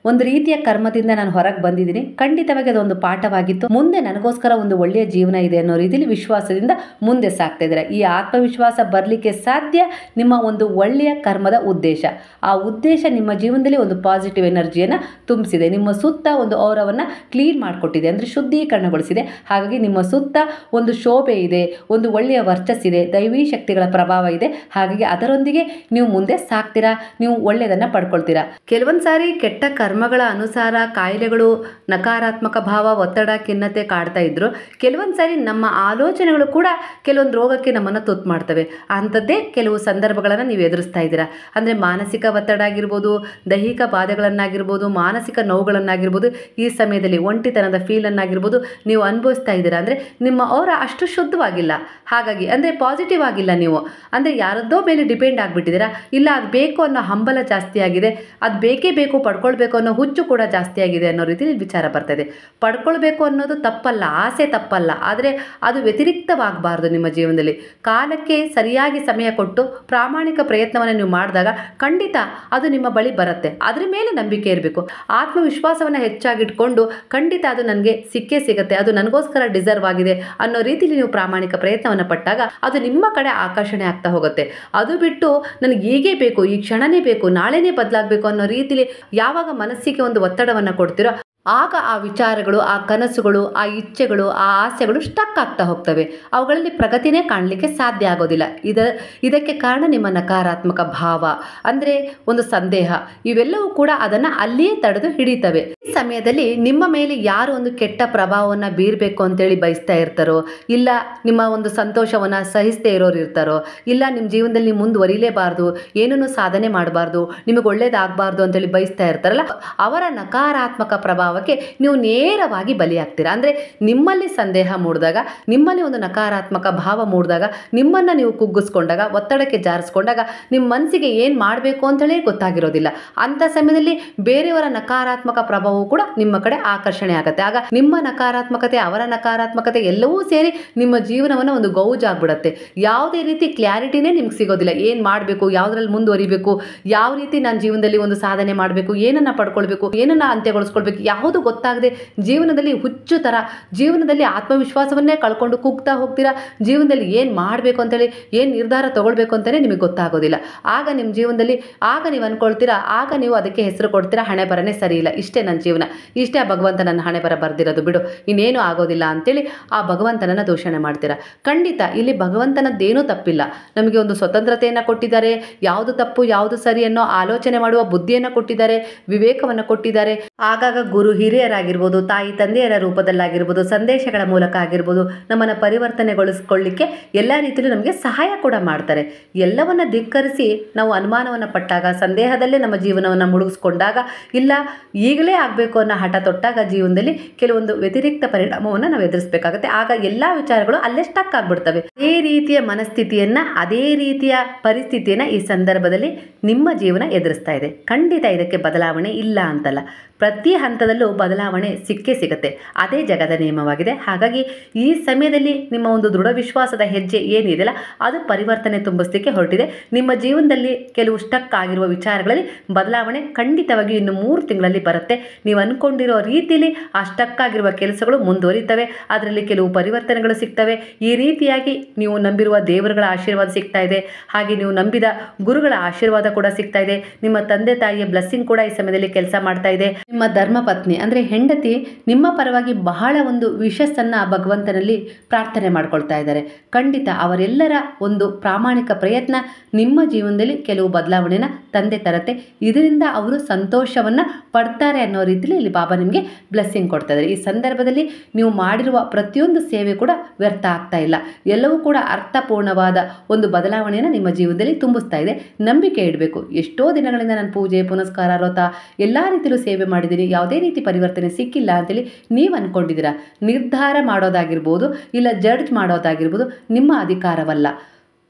ಒಂದು ರೀತಿಯ ಕರ್ಮದಿಂದ ನಾನು ಹೊರಗೆ ಬಂದಿದ್ದೀನಿ, ಖಂಡಿತವಾಗಿ ಅದೊಂದು ಪಾಠವಾಗಿತ್ತು, ಮುಂದೆ ನನಗೋಸ್ಕರ ಒಂದು ಒಳ್ಳೆಯ ಜೀವನ ಇದೆ ಅನ್ನೋ ರೀತಿಯಲ್ಲಿ ವಿಶ್ವಾಸದಿಂದ ಮುಂದೆ ಸಾಗ್ತಾ ಇದ್ದಾರೆ. ಈ ಆತ್ಮವಿಶ್ವಾಸ ಬರಲಿಕ್ಕೆ ಸಾಧ್ಯ ನಿಮ್ಮ ಒಂದು ಒಳ್ಳೆಯ ಕರ್ಮದ ಉದ್ದೇಶ. ಆ ಉದ್ದೇಶ ನಿಮ್ಮ ಜೀವನದಲ್ಲಿ ಒಂದು ಪಾಸಿಟಿವ್ ಎನರ್ಜಿಯನ್ನು ತುಂಬಿಸಿದೆ. ನಿಮ್ಮ ಸುತ್ತ ಒಂದು ಔರವನ್ನು ಕ್ಲೀನ್ ಮಾಡಿಕೊಟ್ಟಿದೆ, ಅಂದರೆ ಶುದ್ಧೀಕರಣಗೊಳಿಸಿದೆ. ಹಾಗಾಗಿ ನಿಮ್ಮ ಸುತ್ತ ಒಂದು ಶೋಭೆ ಇದೆ, ಒಂದು ಒಳ್ಳೆಯ ವರ್ಚಸ್ಸಿದೆ, ದೈವೀ ಶಕ್ತಿಗಳ ಪ್ರಭಾವ ಇದೆ. ಹಾಗಾಗಿ ಅದರೊಂದಿಗೆ ನೀವು ಮುಂದೆ ಸಾಕ್ತೀರಾ, ನೀವು ಒಳ್ಳೆಯದನ್ನು ಪಡ್ಕೊಳ್ತೀರಾ. ಕೆಲವೊಂದು ಸಾರಿ ಕೆಟ್ಟ ಕರ್ಮಗಳ ಅನುಸಾರ ಕಾಯಿಲೆಗಳು, ನಕಾರಾತ್ಮಕ ಭಾವ, ಒತ್ತಡ, ಖಿನ್ನತೆ ಕಾಡ್ತಾ ಇದ್ರು. ಕೆಲವೊಂದು ಸಾರಿ ನಮ್ಮ ಆಲೋಚನೆಗಳು ಕೂಡ ಕೆಲವೊಂದು ರೋಗಕ್ಕೆ ನಮ್ಮನ್ನು ತುತ್ತು ಮಾಡ್ತವೆ. ಅಂಥದ್ದೇ ಕೆಲವು ಸಂದರ್ಭಗಳನ್ನು ನೀವು ಎದುರಿಸ್ತಾ ಇದ್ದೀರಾ. ಅಂದರೆ ಮಾನಸಿಕ ಒತ್ತಡ ಆಗಿರ್ಬೋದು, ದೈಹಿಕ ಬಾಧೆಗಳನ್ನಾಗಿರ್ಬೋದು, ಮಾನಸಿಕ ನೋವುಗಳನ್ನಾಗಿರ್ಬೋದು, ಈ ಸಮಯದಲ್ಲಿ ಒಂಟಿತನದ ಫೀಲನ್ನಾಗಿರ್ಬೋದು ನೀವು ಅನುಭವಿಸ್ತಾ ಇದ್ದೀರಾ. ಅಂದರೆ ನಿಮ್ಮ ಅವರ ಅಷ್ಟು ಶುದ್ಧವಾಗಿಲ್ಲ. ಹಾಗಾಗಿ ಅಂದರೆ ಪಾಸಿಟಿವ್ ಆಗಿಲ್ಲ. ನೀವು ಅಂದರೆ ಯಾರದ್ದೋ ಮೇಲೆ ಡಿಪೆಂಡ್ ಆಗಿಬಿಟ್ಟಿದ್ದೀರಾ. ಇಲ್ಲ ಅದು ಬೇಕು ಅನ್ನೋ ಹಂಬಲ ಜಾಸ್ತಿ ಆಗಿದೆ, ಅದು ಬೇಕೇ ಬೇಕು, ಪಡ್ಕೊಳ್ಬೇಕು ಅನ್ನೋ ಹುಚ್ಚು ಕೂಡ ಜಾಸ್ತಿ ಆಗಿದೆ ಅನ್ನೋ ರೀತಿಯಲ್ಲಿ ವಿಚಾರ ಬರ್ತಾಯಿದೆ. ಪಡ್ಕೊಳ್ಬೇಕು ಅನ್ನೋದು ತಪ್ಪಲ್ಲ, ಆಸೆ ತಪ್ಪಲ್ಲ, ಆದರೆ ಅದು ವ್ಯತಿರಿಕ್ತವಾಗಬಾರ್ದು. ನಿಮ್ಮ ಜೀವನದಲ್ಲಿ ಕಾಲಕ್ಕೆ ಸರಿಯಾಗಿ ಸಮಯ ಕೊಟ್ಟು ಪ್ರಾಮಾಣಿಕ ಪ್ರಯತ್ನವನ್ನು ನೀವು ಮಾಡಿದಾಗ ಖಂಡಿತ ಅದು ನಿಮ್ಮ ಬಳಿ ಬರುತ್ತೆ. ಅದರ ಮೇಲೆ ನಂಬಿಕೆ ಇರಬೇಕು. ಆತ್ಮವಿಶ್ವಾಸವನ್ನು ಹೆಚ್ಚಾಗಿಟ್ಕೊಂಡು ಖಂಡಿತ ಅದು ನನಗೆ ಸಿಕ್ಕೇ ಸಿಗುತ್ತೆ, ಅದು ನನಗೋಸ್ಕರ ಡಿಸರ್ವ್ ಆಗಿದೆ ಅನ್ನೋ ರೀತಿಯಲ್ಲಿ ನೀವು ಪ್ರಾಮಾಣಿಕ ಪ್ರಯತ್ನವನ್ನು ಪಟ್ಟಾಗ ಅದು ನಿಮ್ಮ ಕಡೆ ಆಕರ್ಷಣೆ ಆಗ್ತಾ ಹೋಗುತ್ತೆ. ಅದು ಬಿಟ್ಟು ನನಗೆ ಹೀಗೇ ಬೇಕು, ಈ ಕ್ಷಣನೇ ಬೇಕು, ನಾಳೆನೇ ಬದಲಾಗಬೇಕು ಅನ್ನೋ ರೀತಿಯಲ್ಲಿ ಯಾವಾಗ ಮನಸ್ಸಿಗೆ ಒಂದು ಒತ್ತಡವನ್ನು ಕೊಡ್ತೀರೋ ಆಗ ಆ ವಿಚಾರಗಳು, ಆ ಕನಸುಗಳು, ಆ ಇಚ್ಛೆಗಳು, ಆ ಆಸೆಗಳು ಸ್ಟಕ್ ಆಗ್ತಾ ಹೋಗ್ತವೆ. ಅವುಗಳಲ್ಲಿ ಪ್ರಗತಿನೇ ಕಾಣಲಿಕ್ಕೆ ಸಾಧ್ಯ ಆಗೋದಿಲ್ಲ. ಇದಕ್ಕೆ ಕಾರಣ ನಿಮ್ಮ ನಕಾರಾತ್ಮಕ ಭಾವ, ಅಂದರೆ ಒಂದು ಸಂದೇಹ, ಇವೆಲ್ಲವೂ ಕೂಡ ಅದನ್ನು ಅಲ್ಲಿಯೇ ತಡೆದು ಹಿಡಿತವೆ. ಈ ಸಮಯದಲ್ಲಿ ನಿಮ್ಮ ಮೇಲೆ ಯಾರು ಒಂದು ಕೆಟ್ಟ ಪ್ರಭಾವವನ್ನು ಬೀರಬೇಕು ಅಂತೇಳಿ ಬಯಸ್ತಾ ಇರ್ತಾರೋ, ಇಲ್ಲ ನಿಮ್ಮ ಒಂದು ಸಂತೋಷವನ್ನು ಸಹಿಸದೇ ಇರೋರು ಇರ್ತಾರೋ, ಇಲ್ಲ ನಿಮ್ಮ ಜೀವನದಲ್ಲಿ ಮುಂದುವರಿಲೇಬಾರ್ದು, ಏನನ್ನು ಸಾಧನೆ ಮಾಡಬಾರ್ದು, ನಿಮಗೆ ಒಳ್ಳೇದಾಗಬಾರ್ದು ಅಂತೇಳಿ ಬಯಸ್ತಾ ಇರ್ತಾರಲ್ಲ, ಅವರ ನಕಾರಾತ್ಮಕ ಪ್ರಭಾವಕ್ಕೆ ನೀವು ನೇರವಾಗಿ ಬಲಿಯಾಗ್ತೀರಾ. ಅಂದರೆ ನಿಮ್ಮಲ್ಲಿ ಸಂದೇಹ ಮೂಡಿದಾಗ, ನಿಮ್ಮಲ್ಲಿ ಒಂದು ನಕಾರಾತ್ಮಕ ಭಾವ ಮೂಡಿದಾಗ, ನಿಮ್ಮನ್ನು ನೀವು ಕುಗ್ಗಿಸ್ಕೊಂಡಾಗ, ಒತ್ತಡಕ್ಕೆ ಜಾರಿಸ್ಕೊಂಡಾಗ ನಿಮ್ಮ ಮನಸ್ಸಿಗೆ ಏನು ಮಾಡಬೇಕು ಅಂತೇಳಿ ಗೊತ್ತಾಗಿರೋದಿಲ್ಲ. ಅಂಥ ಸಮಯದಲ್ಲಿ ಬೇರೆಯವರ ನಕಾರಾತ್ಮಕ ಪ್ರಭಾವವು ಕೂಡ ನಿಮ್ಮ ಕಡೆ ಆಕರ್ಷಣೆ ಆಗುತ್ತೆ. ಆಗ ನಿಮ್ಮ ನಕಾರಾತ್ಮಕತೆ, ಅವರ ನಕಾರಾತ್ಮಕತೆ ಎಲ್ಲವೂ ಸೇರಿ ನಿಮ್ಮ ಜೀವನವನ್ನು ಒಂದು ಗೌಜಾಗ್ಬಿಡುತ್ತೆ. ಯಾವುದೇ ರೀತಿ ಕ್ಲಾರಿಟಿನೇ ನಿಮ್ಗೆ ಸಿಗೋದಿಲ್ಲ. ಏನು ಮಾಡಬೇಕು, ಯಾವುದ್ರಲ್ಲಿ ಮುಂದುವರಿಬೇಕು, ಯಾವ ರೀತಿ ನಾನು ಜೀವನದಲ್ಲಿ ಒಂದು ಸಾಧನೆ ಮಾಡಬೇಕು, ಏನನ್ನು ಪಡ್ಕೊಳ್ಬೇಕು, ಏನನ್ನು ಅಂತ್ಯಗೊಳಿಸ್ಕೊಳ್ಬೇಕು, ಯಾವುದು ಗೊತ್ತಾಗದೆ ಜೀವನದಲ್ಲಿ ಹುಚ್ಚು ಥರ, ಜೀವನದಲ್ಲಿ ಆತ್ಮವಿಶ್ವಾಸವನ್ನೇ ಕಳ್ಕೊಂಡು ಕುಗ್ತಾ ಹೋಗ್ತೀರಾ. ಜೀವನದಲ್ಲಿ ಏನು ಮಾಡಬೇಕು ಅಂತೇಳಿ, ಏನು ನಿರ್ಧಾರ ತಗೊಳ್ಬೇಕು ಅಂತಲೇ ನಿಮಗೆ ಗೊತ್ತಾಗೋದಿಲ್ಲ. ಆಗ ನಿಮ್ಮ ಜೀವನದಲ್ಲಿ ನೀವು ಅಂದ್ಕೊಳ್ತೀರಾ, ಆಗ ನೀವು ಅದಕ್ಕೆ ಹೆಸರು ಕೊಡ್ತೀರಾ, ಹಣೆ ಬರನೇ ಸರಿ ಇಲ್ಲ, ಇಷ್ಟೇ ನನ್ನ ಜೀವನ, ಇಷ್ಟೇ ಆ ಭಗವಂತ ನನ್ನ ಹಣೆ ಬರ ಬರ್ದಿರೋದು, ಬಿಡು ಇನ್ನೇನು ಆಗೋದಿಲ್ಲ ಅಂತೇಳಿ ಆ ಭಗವಂತನನ್ನು ದೂಷಣೆ ಮಾಡ್ತೀರಾ. ಖಂಡಿತ ಇಲ್ಲಿ ಭಗವಂತನದ್ದೇನೂ ತಪ್ಪಿಲ್ಲ. ನಮಗೆ ಒಂದು ಸ್ವತಂತ್ರತೆಯನ್ನು ಕೊಟ್ಟಿದ್ದಾರೆ, ಯಾವುದು ತಪ್ಪು ಯಾವುದು ಸರಿ ಅನ್ನೋ ಆಲೋಚನೆ ಮಾಡುವ ಬುದ್ಧಿಯನ್ನು ಕೊಟ್ಟಿದ್ದಾರೆ, ವಿವೇಕವನ್ನು ಕೊಟ್ಟಿದ್ದಾರೆ. ಆಗಾಗ ಗುರು ಹಿರಿಯರಾಗಿರ್ಬೋದು, ತಾಯಿ ತಂದೆಯರ ರೂಪದಲ್ಲಾಗಿರ್ಬೋದು, ಸಂದೇಶಗಳ ಮೂಲಕ ಆಗಿರ್ಬೋದು, ನಮ್ಮನ್ನು ಪರಿವರ್ತನೆಗೊಳಿಸ್ಕೊಳ್ಳಿಕ್ಕೆ ಎಲ್ಲ ರೀತಿಯಲ್ಲೂ ನಮಗೆ ಸಹಾಯ ಕೂಡ ಮಾಡ್ತಾರೆ. ಎಲ್ಲವನ್ನ ಧಿಕ್ಕರಿಸಿ ನಾವು ಅನುಮಾನವನ್ನು ಪಟ್ಟಾಗ, ಸಂದೇಹದಲ್ಲೇ ನಮ್ಮ ಜೀವನವನ್ನು ಮುಳುಗಿಸ್ಕೊಂಡಾಗ, ಇಲ್ಲ ಈಗಲೇ ಆಗಬೇಕು ಅನ್ನೋ ಹಠ ತೊಟ್ಟಾಗ ಜೀವನದಲ್ಲಿ ಕೆಲವೊಂದು ವ್ಯತಿರಿಕ್ತ ಪರಿಣಾಮವನ್ನು ನಾವು ಎದುರಿಸಬೇಕಾಗುತ್ತೆ. ಆಗ ಎಲ್ಲ ವಿಚಾರಗಳು ಅಲ್ಲೇ ಸ್ಟಕ್ ಆಗಿಬಿಡ್ತವೆ. ಅದೇ ರೀತಿಯ ಮನಸ್ಥಿತಿಯನ್ನು, ಅದೇ ರೀತಿಯ ಪರಿಸ್ಥಿತಿಯನ್ನು ಈ ಸಂದರ್ಭದಲ್ಲಿ ನಿಮ್ಮ ಜೀವನ ಎದುರಿಸ್ತಾ ಇದೆ. ಖಂಡಿತ ಇದಕ್ಕೆ ಬದಲಾವಣೆ ಇಲ್ಲ ಅಂತಲ್ಲ, ಪ್ರತಿ ಹಂತದಲ್ಲೂ ಬದಲಾವಣೆ ಸಿಕ್ಕೇ ಸಿಗುತ್ತೆ. ಅದೇ ಜಗದ ನಿಯಮವಾಗಿದೆ. ಹಾಗಾಗಿ ಈ ಸಮಯದಲ್ಲಿ ನಿಮ್ಮ ಒಂದು ದೃಢ ವಿಶ್ವಾಸದ ಹೆಜ್ಜೆ ಏನಿದೆಯಲ್ಲ, ಅದು ಪರಿವರ್ತನೆ ತುಂಬಿಸಲಿಕ್ಕೆ ಹೊರಟಿದೆ. ನಿಮ್ಮ ಜೀವನದಲ್ಲಿ ಕೆಲವು ಸ್ಟಕ್ ಆಗಿರುವ ವಿಚಾರಗಳಲ್ಲಿ ಬದಲಾವಣೆ ಖಂಡಿತವಾಗಿ ಇನ್ನು 3 ತಿಂಗಳಲ್ಲಿ ಬರುತ್ತೆ. ನೀವು ಅಂದ್ಕೊಂಡಿರೋ ರೀತಿಯಲ್ಲಿ ಆ ಸ್ಟಕ್ ಆಗಿರುವ ಕೆಲಸಗಳು ಮುಂದುವರಿತವೆ, ಅದರಲ್ಲಿ ಕೆಲವು ಪರಿವರ್ತನೆಗಳು ಸಿಗ್ತವೆ. ಈ ರೀತಿಯಾಗಿ ನೀವು ನಂಬಿರುವ ದೇವರುಗಳ ಆಶೀರ್ವಾದ ಸಿಗ್ತಾ ಇದೆ, ಹಾಗೆ ನೀವು ನಂಬಿದ ಗುರುಗಳ ಆಶೀರ್ವಾದ ಕೂಡ ಸಿಗ್ತಾ ಇದೆ. ನಿಮ್ಮ ತಂದೆ ತಾಯಿಯ ಬ್ಲೆಸ್ಸಿಂಗ್ ಕೂಡ ಈ ಸಮಯದಲ್ಲಿ ಕೆಲಸ ಮಾಡ್ತಾ ಇದೆ. ನಿಮ್ಮ ಧರ್ಮಪತ್ನಿ ಅಂದರೆ ಹೆಂಡತಿ ನಿಮ್ಮ ಪರವಾಗಿ ಬಹಳ ಒಂದು ವಿಶಸ್ಸನ್ನು ಭಗವಂತನಲ್ಲಿ ಪ್ರಾರ್ಥನೆ ಮಾಡ್ಕೊಳ್ತಾ ಇದ್ದಾರೆ. ಖಂಡಿತ ಅವರೆಲ್ಲರ ಒಂದು ಪ್ರಾಮಾಣಿಕ ಪ್ರಯತ್ನ ನಿಮ್ಮ ಜೀವನದಲ್ಲಿ ಕೆಲವು ಬದಲಾವಣೆನ ತಂದೆ ತರತ್ತೆ. ಇದರಿಂದ ಅವರು ಸಂತೋಷವನ್ನು ಪಡ್ತಾರೆ ಅನ್ನೋ ರೀತಿಯಲ್ಲಿ ಇಲ್ಲಿ ಬಾಬಾ ನಿಮಗೆ ಬ್ಲೆಸ್ಸಿಂಗ್ ಕೊಡ್ತಾ ಇದ್ದಾರೆ. ಈ ಸಂದರ್ಭದಲ್ಲಿ ನೀವು ಮಾಡಿರುವ ಪ್ರತಿಯೊಂದು ಸೇವೆ ಕೂಡ ವ್ಯರ್ಥ ಆಗ್ತಾ ಇಲ್ಲ. ಎಲ್ಲವೂ ಕೂಡ ಅರ್ಥಪೂರ್ಣವಾದ ಒಂದು ಬದಲಾವಣೆಯನ್ನು ನಿಮ್ಮ ಜೀವನದಲ್ಲಿ ತುಂಬಿಸ್ತಾ ಇದೆ. ನಂಬಿಕೆ ಇಡಬೇಕು. ಎಷ್ಟೋ ದಿನಗಳಿಂದ ನಾನು ಪೂಜೆ ಪುನಸ್ಕಾರ ವ್ರತ ಎಲ್ಲ ರೀತಿಯಲ್ಲೂ ಸೇವೆ ಮಾಡಿದ್ದೀನಿ, ಯಾವುದೇ ರೀತಿ ಪರಿವರ್ತನೆ ಸಿಕ್ಕಿಲ್ಲ ಅಂತೇಳಿ ನೀವು ಅಂದ್ಕೊಂಡಿದ್ದೀರಾ. ನಿರ್ಧಾರ ಮಾಡೋದಾಗಿರ್ಬೋದು, ಇಲ್ಲ ಜಡ್ಜ್ ಮಾಡೋದಾಗಿರ್ಬೋದು ನಿಮ್ಮ ಅಧಿಕಾರವಲ್ಲ.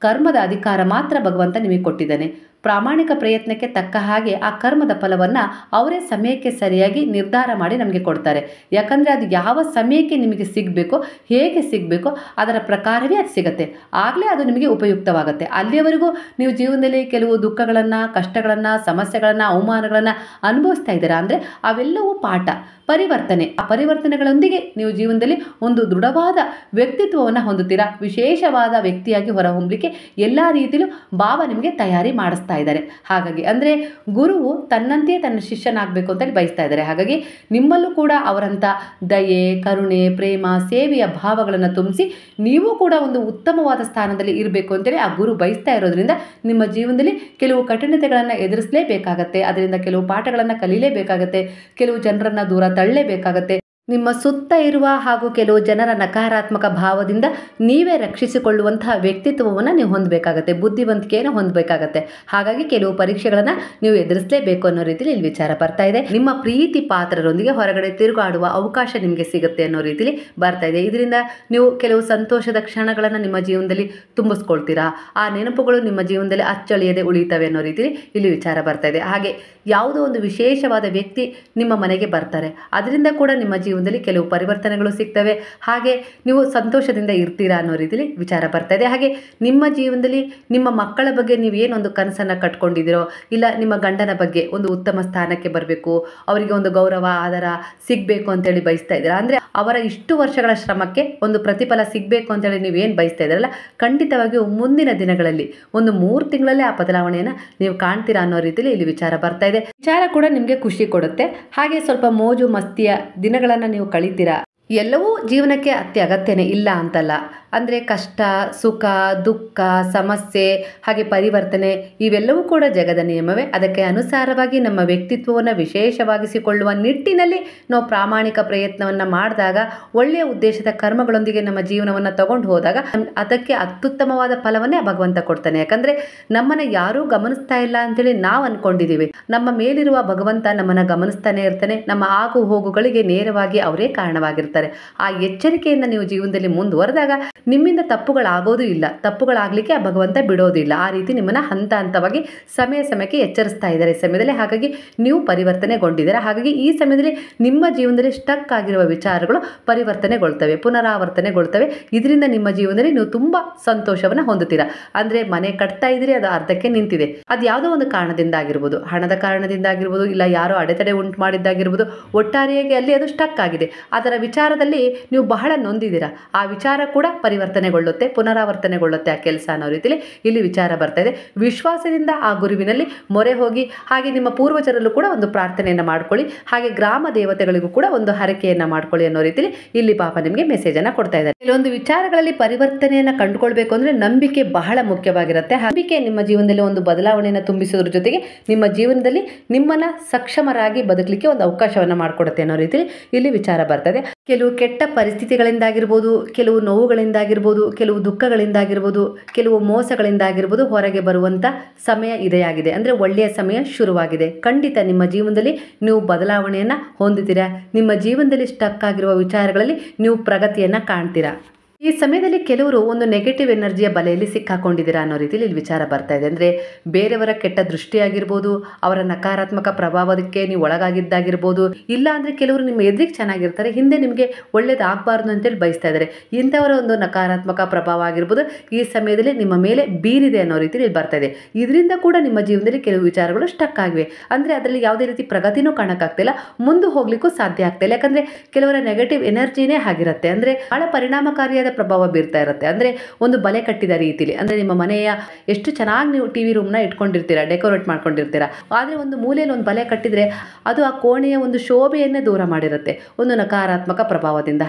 ಕರ್ಮದ ಅಧಿಕಾರ ಮಾತ್ರ ಭಗವಂತ ನಿಮಗೆ ಕೊಟ್ಟಿದ್ದಾನೆ. ಪ್ರಾಮಾಣಿಕ ಪ್ರಯತ್ನಕ್ಕೆ ತಕ್ಕ ಹಾಗೆ ಆ ಕರ್ಮದ ಫಲವನ್ನು ಅವರೇ ಸಮಯಕ್ಕೆ ಸರಿಯಾಗಿ ನಿರ್ಧಾರ ಮಾಡಿ ನಮಗೆ ಕೊಡ್ತಾರೆ. ಯಾಕಂದರೆ ಅದು ಯಾವ ಸಮಯಕ್ಕೆ ನಿಮಗೆ ಸಿಗಬೇಕೋ, ಹೇಗೆ ಸಿಗಬೇಕೋ ಅದರ ಪ್ರಕಾರವೇ ಅದು ಸಿಗುತ್ತೆ. ಆಗಲೇ ಅದು ನಿಮಗೆ ಉಪಯುಕ್ತವಾಗುತ್ತೆ. ಅಲ್ಲಿಯವರೆಗೂ ನೀವು ಜೀವನದಲ್ಲಿ ಕೆಲವು ದುಃಖಗಳನ್ನು, ಕಷ್ಟಗಳನ್ನು, ಸಮಸ್ಯೆಗಳನ್ನು, ಅವಮಾನಗಳನ್ನು ಅನುಭವಿಸ್ತಾ ಇದ್ದೀರಾ ಅಂದರೆ ಅವೆಲ್ಲವೂ ಪಾಠ, ಪರಿವರ್ತನೆ. ಆ ಪರಿವರ್ತನೆಗಳೊಂದಿಗೆ ನೀವು ಜೀವನದಲ್ಲಿ ಒಂದು ದೃಢವಾದ ವ್ಯಕ್ತಿತ್ವವನ್ನು ಹೊಂದುತ್ತೀರಾ. ವಿಶೇಷವಾದ ವ್ಯಕ್ತಿಯಾಗಿ ಹೊರಹೊಮ್ಮಲಿಕ್ಕೆ ಎಲ್ಲ ರೀತಿಯಲ್ಲೂ ಬಾಬಾ ನಿಮಗೆ ತಯಾರಿ ಮಾಡಿಸ್ತಾ ಇದ್ದಾರೆ. ಹಾಗಾಗಿ ಅಂದರೆ ಗುರುವು ತನ್ನಂತೆಯೇ ತನ್ನ ಶಿಷ್ಯನಾಗಬೇಕು ಅಂತೇಳಿ ಬಯಸ್ತಾ ಇದ್ದಾರೆ. ಹಾಗಾಗಿ ನಿಮ್ಮಲ್ಲೂ ಕೂಡ ಅವರಂಥ ದಯೆ, ಕರುಣೆ, ಪ್ರೇಮ, ಸೇವೆಯ ಭಾವಗಳನ್ನು ತುಂಬಿಸಿ ನೀವು ಕೂಡ ಒಂದು ಉತ್ತಮವಾದ ಸ್ಥಾನದಲ್ಲಿ ಇರಬೇಕು ಅಂತೇಳಿ ಆ ಗುರು ಬಯಸ್ತಾ ಇರೋದ್ರಿಂದ ನಿಮ್ಮ ಜೀವನದಲ್ಲಿ ಕೆಲವು ಕಠಿಣತೆಗಳನ್ನು ಎದುರಿಸಲೇಬೇಕಾಗತ್ತೆ. ಅದರಿಂದ ಕೆಲವು ಪಾಠಗಳನ್ನು ಕಲೀಲೇಬೇಕಾಗತ್ತೆ. ಕೆಲವು ಜನರನ್ನು ದೂರ ತಳ್ಳಲೇಬೇಕಾಗತ್ತೆ. ನಿಮ್ಮ ಸುತ್ತ ಇರುವ ಹಾಗೂ ಕೆಲವು ಜನರ ನಕಾರಾತ್ಮಕ ಭಾವದಿಂದ ನೀವೇ ರಕ್ಷಿಸಿಕೊಳ್ಳುವಂತಹ ವ್ಯಕ್ತಿತ್ವವನ್ನು ನೀವು ಹೊಂದಬೇಕಾಗತ್ತೆ, ಬುದ್ಧಿವಂತಿಕೆಯನ್ನು ಹೊಂದಬೇಕಾಗತ್ತೆ. ಹಾಗಾಗಿ ಕೆಲವು ಪರೀಕ್ಷೆಗಳನ್ನು ನೀವು ಎದುರಿಸಲೇಬೇಕು ಅನ್ನೋ ರೀತಿಯಲ್ಲಿ ಇಲ್ಲಿ ವಿಚಾರ ಬರ್ತಾ ಇದೆ. ನಿಮ್ಮ ಪ್ರೀತಿ ಪಾತ್ರರೊಂದಿಗೆ ಹೊರಗಡೆ ತಿರುಗಾಡುವ ಅವಕಾಶ ನಿಮಗೆ ಸಿಗುತ್ತೆ ಅನ್ನೋ ರೀತಿಯಲ್ಲಿ ಬರ್ತಾ ಇದೆ. ಇದರಿಂದ ನೀವು ಕೆಲವು ಸಂತೋಷದ ಕ್ಷಣಗಳನ್ನು ನಿಮ್ಮ ಜೀವನದಲ್ಲಿ ತುಂಬಿಸ್ಕೊಳ್ತೀರಾ. ಆ ನೆನಪುಗಳು ನಿಮ್ಮ ಜೀವನದಲ್ಲಿ ಅಚ್ಚಳಿಯದೆ ಉಳಿತವೆ ಅನ್ನೋ ರೀತಿಯಲ್ಲಿ ಇಲ್ಲಿ ವಿಚಾರ ಬರ್ತಾ ಇದೆ. ಹಾಗೆ ಯಾವುದೋ ಒಂದು ವಿಶೇಷವಾದ ವ್ಯಕ್ತಿ ನಿಮ್ಮ ಮನೆಗೆ ಬರ್ತಾರೆ, ಅದರಿಂದ ಕೂಡ ನಿಮ್ಮ ಜೀವನ ಜೀವನದಲ್ಲಿ ಕೆಲವು ಪರಿವರ್ತನೆಗಳು ಸಿಗ್ತವೆ. ಹಾಗೆ ನೀವು ಸಂತೋಷದಿಂದ ಇರ್ತೀರಾ ಅನ್ನೋ ರೀತಿಯಲ್ಲಿ ವಿಚಾರ ಬರ್ತಾ ಇದೆ. ಹಾಗೆ ನಿಮ್ಮ ಜೀವನದಲ್ಲಿ ನಿಮ್ಮ ಮಕ್ಕಳ ಬಗ್ಗೆ ನೀವೇನೊಂದು ಕನಸನ್ನು ಕಟ್ಕೊಂಡಿದ್ದೀರೋ, ಇಲ್ಲ ನಿಮ್ಮ ಗಂಡನ ಬಗ್ಗೆ ಒಂದು ಉತ್ತಮ ಸ್ಥಾನಕ್ಕೆ ಬರಬೇಕು, ಅವರಿಗೆ ಒಂದು ಗೌರವ ಆದರ ಸಿಗಬೇಕು ಅಂತೇಳಿ ಬಯಸ್ತಾ ಇದ್ದೀರಾ, ಅಂದರೆ ಅವರ ಇಷ್ಟು ವರ್ಷಗಳ ಶ್ರಮಕ್ಕೆ ಒಂದು ಪ್ರತಿಫಲ ಸಿಗಬೇಕು ಅಂತೇಳಿ ನೀವೇನು ಬಯಸ್ತಾ ಇದ್ದೀರಲ್ಲ, ಖಂಡಿತವಾಗಿಯೂ ಮುಂದಿನ ದಿನಗಳಲ್ಲಿ ಒಂದು 3 ತಿಂಗಳಲ್ಲೇ ಆ ಬದಲಾವಣೆಯನ್ನು ನೀವು ಕಾಣ್ತೀರಾ ಅನ್ನೋ ರೀತಿಯಲ್ಲಿ ಇಲ್ಲಿ ವಿಚಾರ ಬರ್ತಾ ಇದೆ. ವಿಚಾರ ಕೂಡ ನಿಮಗೆ ಖುಷಿ ಕೊಡುತ್ತೆ. ಹಾಗೆ ಸ್ವಲ್ಪ ಮೋಜು ಮಸ್ತಿಯ ದಿನಗಳನ್ನು ನೀವು ಕಳೀತೀರಾ. ಎಲ್ಲವೂ ಜೀವನಕ್ಕೆ ಅತ್ಯಗತ್ಯನೇ, ಇಲ್ಲ ಅಂತಲ್ಲ. ಅಂದರೆ ಕಷ್ಟ, ಸುಖ, ದುಃಖ, ಸಮಸ್ಯೆ, ಹಾಗೆ ಪರಿವರ್ತನೆ ಇವೆಲ್ಲವೂ ಕೂಡ ಜಗದ ನಿಯಮವೇ. ಅದಕ್ಕೆ ಅನುಸಾರವಾಗಿ ನಮ್ಮ ವ್ಯಕ್ತಿತ್ವವನ್ನು ವಿಶೇಷವಾಗಿಸಿಕೊಳ್ಳುವ ನಿಟ್ಟಿನಲ್ಲಿ ನಾವು ಪ್ರಾಮಾಣಿಕ ಪ್ರಯತ್ನವನ್ನು ಮಾಡಿದಾಗ, ಒಳ್ಳೆಯ ಉದ್ದೇಶದ ಕರ್ಮಗಳೊಂದಿಗೆ ನಮ್ಮ ಜೀವನವನ್ನು ತಗೊಂಡು ಹೋದಾಗ ಅದಕ್ಕೆ ಅತ್ಯುತ್ತಮವಾದ ಫಲವನ್ನೇ ಭಗವಂತ ಕೊಡ್ತಾನೆ. ಯಾಕಂದರೆ ನಮ್ಮನ್ನು ಯಾರೂ ಗಮನಿಸ್ತಾ ಇಲ್ಲ ಅಂತೇಳಿ ನಾವು ಅಂದ್ಕೊಂಡಿದ್ದೀವಿ. ನಮ್ಮ ಮೇಲಿರುವ ಭಗವಂತ ನಮ್ಮನ್ನು ಗಮನಿಸ್ತಾನೆ ಇರ್ತಾನೆ. ನಮ್ಮ ಆಗು ಹೋಗುಗಳಿಗೆ ನೇರವಾಗಿ ಅವರೇ ಕಾರಣವಾಗಿರ್ತಾರೆ. ಆ ಎಚ್ಚರಿಕೆಯನ್ನು ನೀವು ಜೀವನದಲ್ಲಿ ಮುಂದುವರೆದಾಗ ನಿಮ್ಮಿಂದ ತಪ್ಪುಗಳಾಗೋದು ಇಲ್ಲ, ತಪ್ಪುಗಳಾಗಲಿಕ್ಕೆ ಆ ಭಗವಂತ ಬಿಡೋದಿಲ್ಲ. ಆ ರೀತಿ ನಿಮ್ಮನ್ನು ಹಂತ ಹಂತವಾಗಿ ಸಮಯಕ್ಕೆ ಎಚ್ಚರಿಸ್ತಾ ಇದ್ದಾರೆ ಈ ಸಮಯದಲ್ಲಿ. ಹಾಗಾಗಿ ನೀವು ಪರಿವರ್ತನೆಗೊಂಡಿದ್ದೀರಾ. ಹಾಗಾಗಿ ಈ ಸಮಯದಲ್ಲಿ ನಿಮ್ಮ ಜೀವನದಲ್ಲಿ ಸ್ಟಕ್ ಆಗಿರುವ ವಿಚಾರಗಳು ಪರಿವರ್ತನೆಗೊಳ್ತವೆ, ಪುನರಾವರ್ತನೆಗೊಳ್ತವೆ. ಇದರಿಂದ ನಿಮ್ಮ ಜೀವನದಲ್ಲಿ ನೀವು ತುಂಬ ಸಂತೋಷವನ್ನು ಹೊಂದುತ್ತೀರಾ. ಅಂದರೆ ಮನೆ ಕಟ್ತಾ ಇದ್ದೀರಿ, ಅದು ಅರ್ಧಕ್ಕೆ ನಿಂತಿದೆ. ಅದು ಯಾವುದೋ ಒಂದು ಕಾರಣದಿಂದ ಆಗಿರ್ಬೋದು, ಹಣದ ಕಾರಣದಿಂದ ಆಗಿರ್ಬೋದು, ಇಲ್ಲ ಯಾರೋ ಅಡೆತಡೆ ಉಂಟು ಮಾಡಿದ್ದಾಗಿರ್ಬೋದು. ಒಟ್ಟಾರೆಯಾಗಿ ಅಲ್ಲಿ ಅದು ಸ್ಟಕ್ ಆಗಿದೆ. ಅದರ ವಿಚಾರದಲ್ಲಿ ನೀವು ಬಹಳ ನೊಂದಿದ್ದೀರಾ. ಆ ವಿಚಾರ ಕೂಡ ಪರಿವರ್ತನೆಗೊಳ್ಳುತ್ತೆ, ಪುನರಾವರ್ತನೆಗೊಳ್ಳುತ್ತೆ ಆ ಕೆಲಸ ಅನ್ನೋ ರೀತಿಯಲ್ಲಿ ಇಲ್ಲಿ ವಿಚಾರ ಬರ್ತಾ ಇದೆ. ವಿಶ್ವಾಸದಿಂದ ಆ ಗುರುವಿನಲ್ಲಿ ಮೊರೆ ಹೋಗಿ, ಹಾಗೆ ನಿಮ್ಮ ಪೂರ್ವಜರಲ್ಲೂ ಕೂಡ ಒಂದು ಪ್ರಾರ್ಥನೆಯನ್ನು ಮಾಡ್ಕೊಳ್ಳಿ, ಹಾಗೆ ಗ್ರಾಮ ದೇವತೆಗಳಿಗೂ ಕೂಡ ಒಂದು ಹರಕೆಯನ್ನು ಮಾಡ್ಕೊಳ್ಳಿ ಅನ್ನೋ ರೀತಿಯಲ್ಲಿ ಇಲ್ಲಿ ಪಾಪ ನಿಮಗೆ ಮೆಸೇಜನ್ನು ಕೊಡ್ತಾ ಇದ್ದಾರೆ. ಕೆಲವೊಂದು ವಿಚಾರಗಳಲ್ಲಿ ಪರಿವರ್ತನೆಯನ್ನು ಕಂಡುಕೊಳ್ಬೇಕು ಅಂದರೆ ನಂಬಿಕೆ ಬಹಳ ಮುಖ್ಯವಾಗಿರುತ್ತೆ. ನಂಬಿಕೆ ನಿಮ್ಮ ಜೀವನದಲ್ಲಿ ಒಂದು ಬದಲಾವಣೆಯನ್ನು ತುಂಬಿಸೋದ್ರ ಜೊತೆಗೆ ನಿಮ್ಮ ಜೀವನದಲ್ಲಿ ನಿಮ್ಮನ್ನು ಸಕ್ಷಮರಾಗಿ ಬದುಕಲಿಕ್ಕೆ ಒಂದು ಅವಕಾಶವನ್ನು ಮಾಡಿಕೊಡುತ್ತೆ ಅನ್ನೋ ರೀತಿಯಲ್ಲಿ ಇಲ್ಲಿ ವಿಚಾರ ಬರ್ತದೆ. ಕೆಲವು ಕೆಟ್ಟ ಪರಿಸ್ಥಿತಿಗಳಿಂದಾಗಿರ್ಬೋದು, ಕೆಲವು ನೋವುಗಳಿಂದಾಗಿರ್ಬೋದು, ಕೆಲವು ದುಃಖಗಳಿಂದಾಗಿರ್ಬೋದು, ಕೆಲವು ಮೋಸಗಳಿಂದಾಗಿರ್ಬೋದು ಹೊರಗೆ ಬರುವಂಥ ಸಮಯ ಇದಾಗಿದೆ. ಅಂದರೆ ಒಳ್ಳೆಯ ಸಮಯ ಶುರುವಾಗಿದೆ. ಖಂಡಿತ ನಿಮ್ಮ ಜೀವನದಲ್ಲಿ ನೀವು ಬದಲಾವಣೆಯನ್ನು ಹೊಂದುತ್ತೀರಾ. ನಿಮ್ಮ ಜೀವನದಲ್ಲಿ ಸ್ಟಕ್ ಆಗಿರುವ ವಿಚಾರಗಳಲ್ಲಿ ನೀವು ಪ್ರಗತಿಯನ್ನು ಕಾಣ್ತೀರಾ. ಈ ಸಮಯದಲ್ಲಿ ಕೆಲವರು ಒಂದು ನೆಗೆಟಿವ್ ಎನರ್ಜಿಯ ಬಲೆಯಲ್ಲಿ ಸಿಕ್ಕಾಕೊಂಡಿದ್ದೀರಾ ಅನ್ನೋ ರೀತಿಯಲ್ಲಿ ಇಲ್ಲಿ ವಿಚಾರ ಬರ್ತಾ ಇದೆ. ಅಂದರೆ ಬೇರೆಯವರ ಕೆಟ್ಟ ದೃಷ್ಟಿಯಾಗಿರ್ಬೋದು, ಅವರ ನಕಾರಾತ್ಮಕ ಪ್ರಭಾವಕ್ಕೆ ನೀವು ಒಳಗಾಗಿದ್ದಾಗಿರ್ಬೋದು, ಇಲ್ಲ ಅಂದರೆ ಕೆಲವರು ನಿಮ್ಮ ಎದುರಿಗೆ ಚೆನ್ನಾಗಿರ್ತಾರೆ, ಹಿಂದೆ ನಿಮಗೆ ಒಳ್ಳೇದಾಗಬಾರ್ದು ಅಂತೇಳಿ ಬಯಸ್ತಾ ಇದ್ದಾರೆ. ಇಂಥವರ ಒಂದು ನಕಾರಾತ್ಮಕ ಪ್ರಭಾವ ಆಗಿರ್ಬೋದು ಈ ಸಮಯದಲ್ಲಿ ನಿಮ್ಮ ಮೇಲೆ ಬೀರಿದೆ ಅನ್ನೋ ರೀತಿಯಲ್ಲಿ ಇಲ್ಲಿ ಬರ್ತಾ ಇದೆ. ಇದರಿಂದ ಕೂಡ ನಿಮ್ಮ ಜೀವನದಲ್ಲಿ ಕೆಲವು ವಿಚಾರಗಳು ಸ್ಟಕ್ ಆಗಿವೆ. ಅಂದರೆ ಅದರಲ್ಲಿ ಯಾವುದೇ ರೀತಿ ಪ್ರಗತಿನೂ ಕಾಣಕ್ಕಾಗ್ತಿಲ್ಲ, ಮುಂದೆ ಹೋಗ್ಲಿಕ್ಕೂ ಸಾಧ್ಯ ಆಗ್ತಿಲ್ಲ. ಯಾಕಂದರೆ ಕೆಲವರ ನೆಗೆಟಿವ್ ಎನರ್ಜಿನೇ ಆಗಿರುತ್ತೆ. ಅಂದರೆ ಬಹಳ ಪರಿಣಾಮಕಾರಿಯಾದ ಪ್ರಭಾವ ಬೀರ್ತಾ ಇರುತ್ತೆ. ಅಂದರೆ ಒಂದು ಬಲೆ ಕಟ್ಟಿದ ರೀತಿಲಿ, ಅಂದರೆ ನಿಮ್ಮ ಮನೆಯ ಎಷ್ಟು ಚೆನ್ನಾಗಿ ನೀವು ಟಿವಿ ರೂಮ್ನ ಇಟ್ಕೊಂಡಿರ್ತೀರಾ, ಡೆಕೋರೇಟ್ ಮಾಡ್ಕೊಂಡಿರ್ತೀರಾ, ಆದರೆ ಒಂದು ಮೂಲೆಯಲ್ಲಿ ಒಂದು ಬಲೆ ಕಟ್ಟಿದರೆ ಅದು ಆ ಕೋಣೆಯ ಒಂದು ಶೋಭೆಯನ್ನೇ ದೂರ ಮಾಡಿರುತ್ತೆ ಒಂದು ನಕಾರಾತ್ಮಕ ಪ್ರಭಾವದಿಂದ.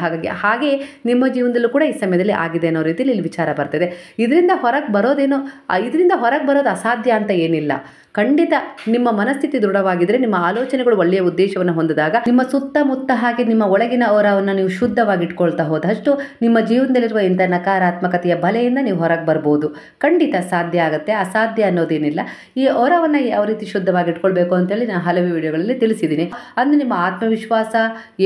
ಹಾಗೆ ನಿಮ್ಮ ಜೀವನದಲ್ಲೂ ಕೂಡ ಈ ಸಮಯದಲ್ಲಿ ಆಗಿದೆ ಅನ್ನೋ ರೀತಿಯಲ್ಲಿ ಇಲ್ಲಿ ವಿಚಾರ ಬರ್ತದೆ. ಇದರಿಂದ ಹೊರಗೆ ಬರೋದು ಅಸಾಧ್ಯ ಅಂತ ಏನಿಲ್ಲ. ಖಂಡಿತ ನಿಮ್ಮ ಮನಸ್ಥಿತಿ ದೃಢವಾಗಿದ್ದರೆ, ನಿಮ್ಮ ಆಲೋಚನೆಗಳು ಒಳ್ಳೆಯ ಉದ್ದೇಶವನ್ನು ಹೊಂದಿದಾಗ, ನಿಮ್ಮ ಸುತ್ತಮುತ್ತ ಹಾಗೆ ನಿಮ್ಮ ಒಳಗಿನ ಓರವನ್ನು ನೀವು ಶುದ್ಧವಾಗಿ ಇಟ್ಕೊಳ್ತಾ ಹೋದಷ್ಟು ನಿಮ್ಮ ಜೀವನದಲ್ಲಿರುವ ಇಂಥ ನಕಾರಾತ್ಮಕತೆಯ ಬಲೆಯಿಂದ ನೀವು ಹೊರಗೆ ಬರ್ಬೋದು. ಖಂಡಿತ ಸಾಧ್ಯ ಆಗುತ್ತೆ, ಅಸಾಧ್ಯ ಅನ್ನೋದೇನಿಲ್ಲ. ಈ ಓರವನ್ನು ಯಾವ ರೀತಿ ಶುದ್ಧವಾಗಿ ಇಟ್ಕೊಳ್ಬೇಕು ಅಂತೇಳಿ ನಾನು ಹಲವು ವಿಡಿಯೋಗಳಲ್ಲಿ ತಿಳಿಸಿದ್ದೀನಿ. ಅಂದರೆ ನಿಮ್ಮ ಆತ್ಮವಿಶ್ವಾಸ,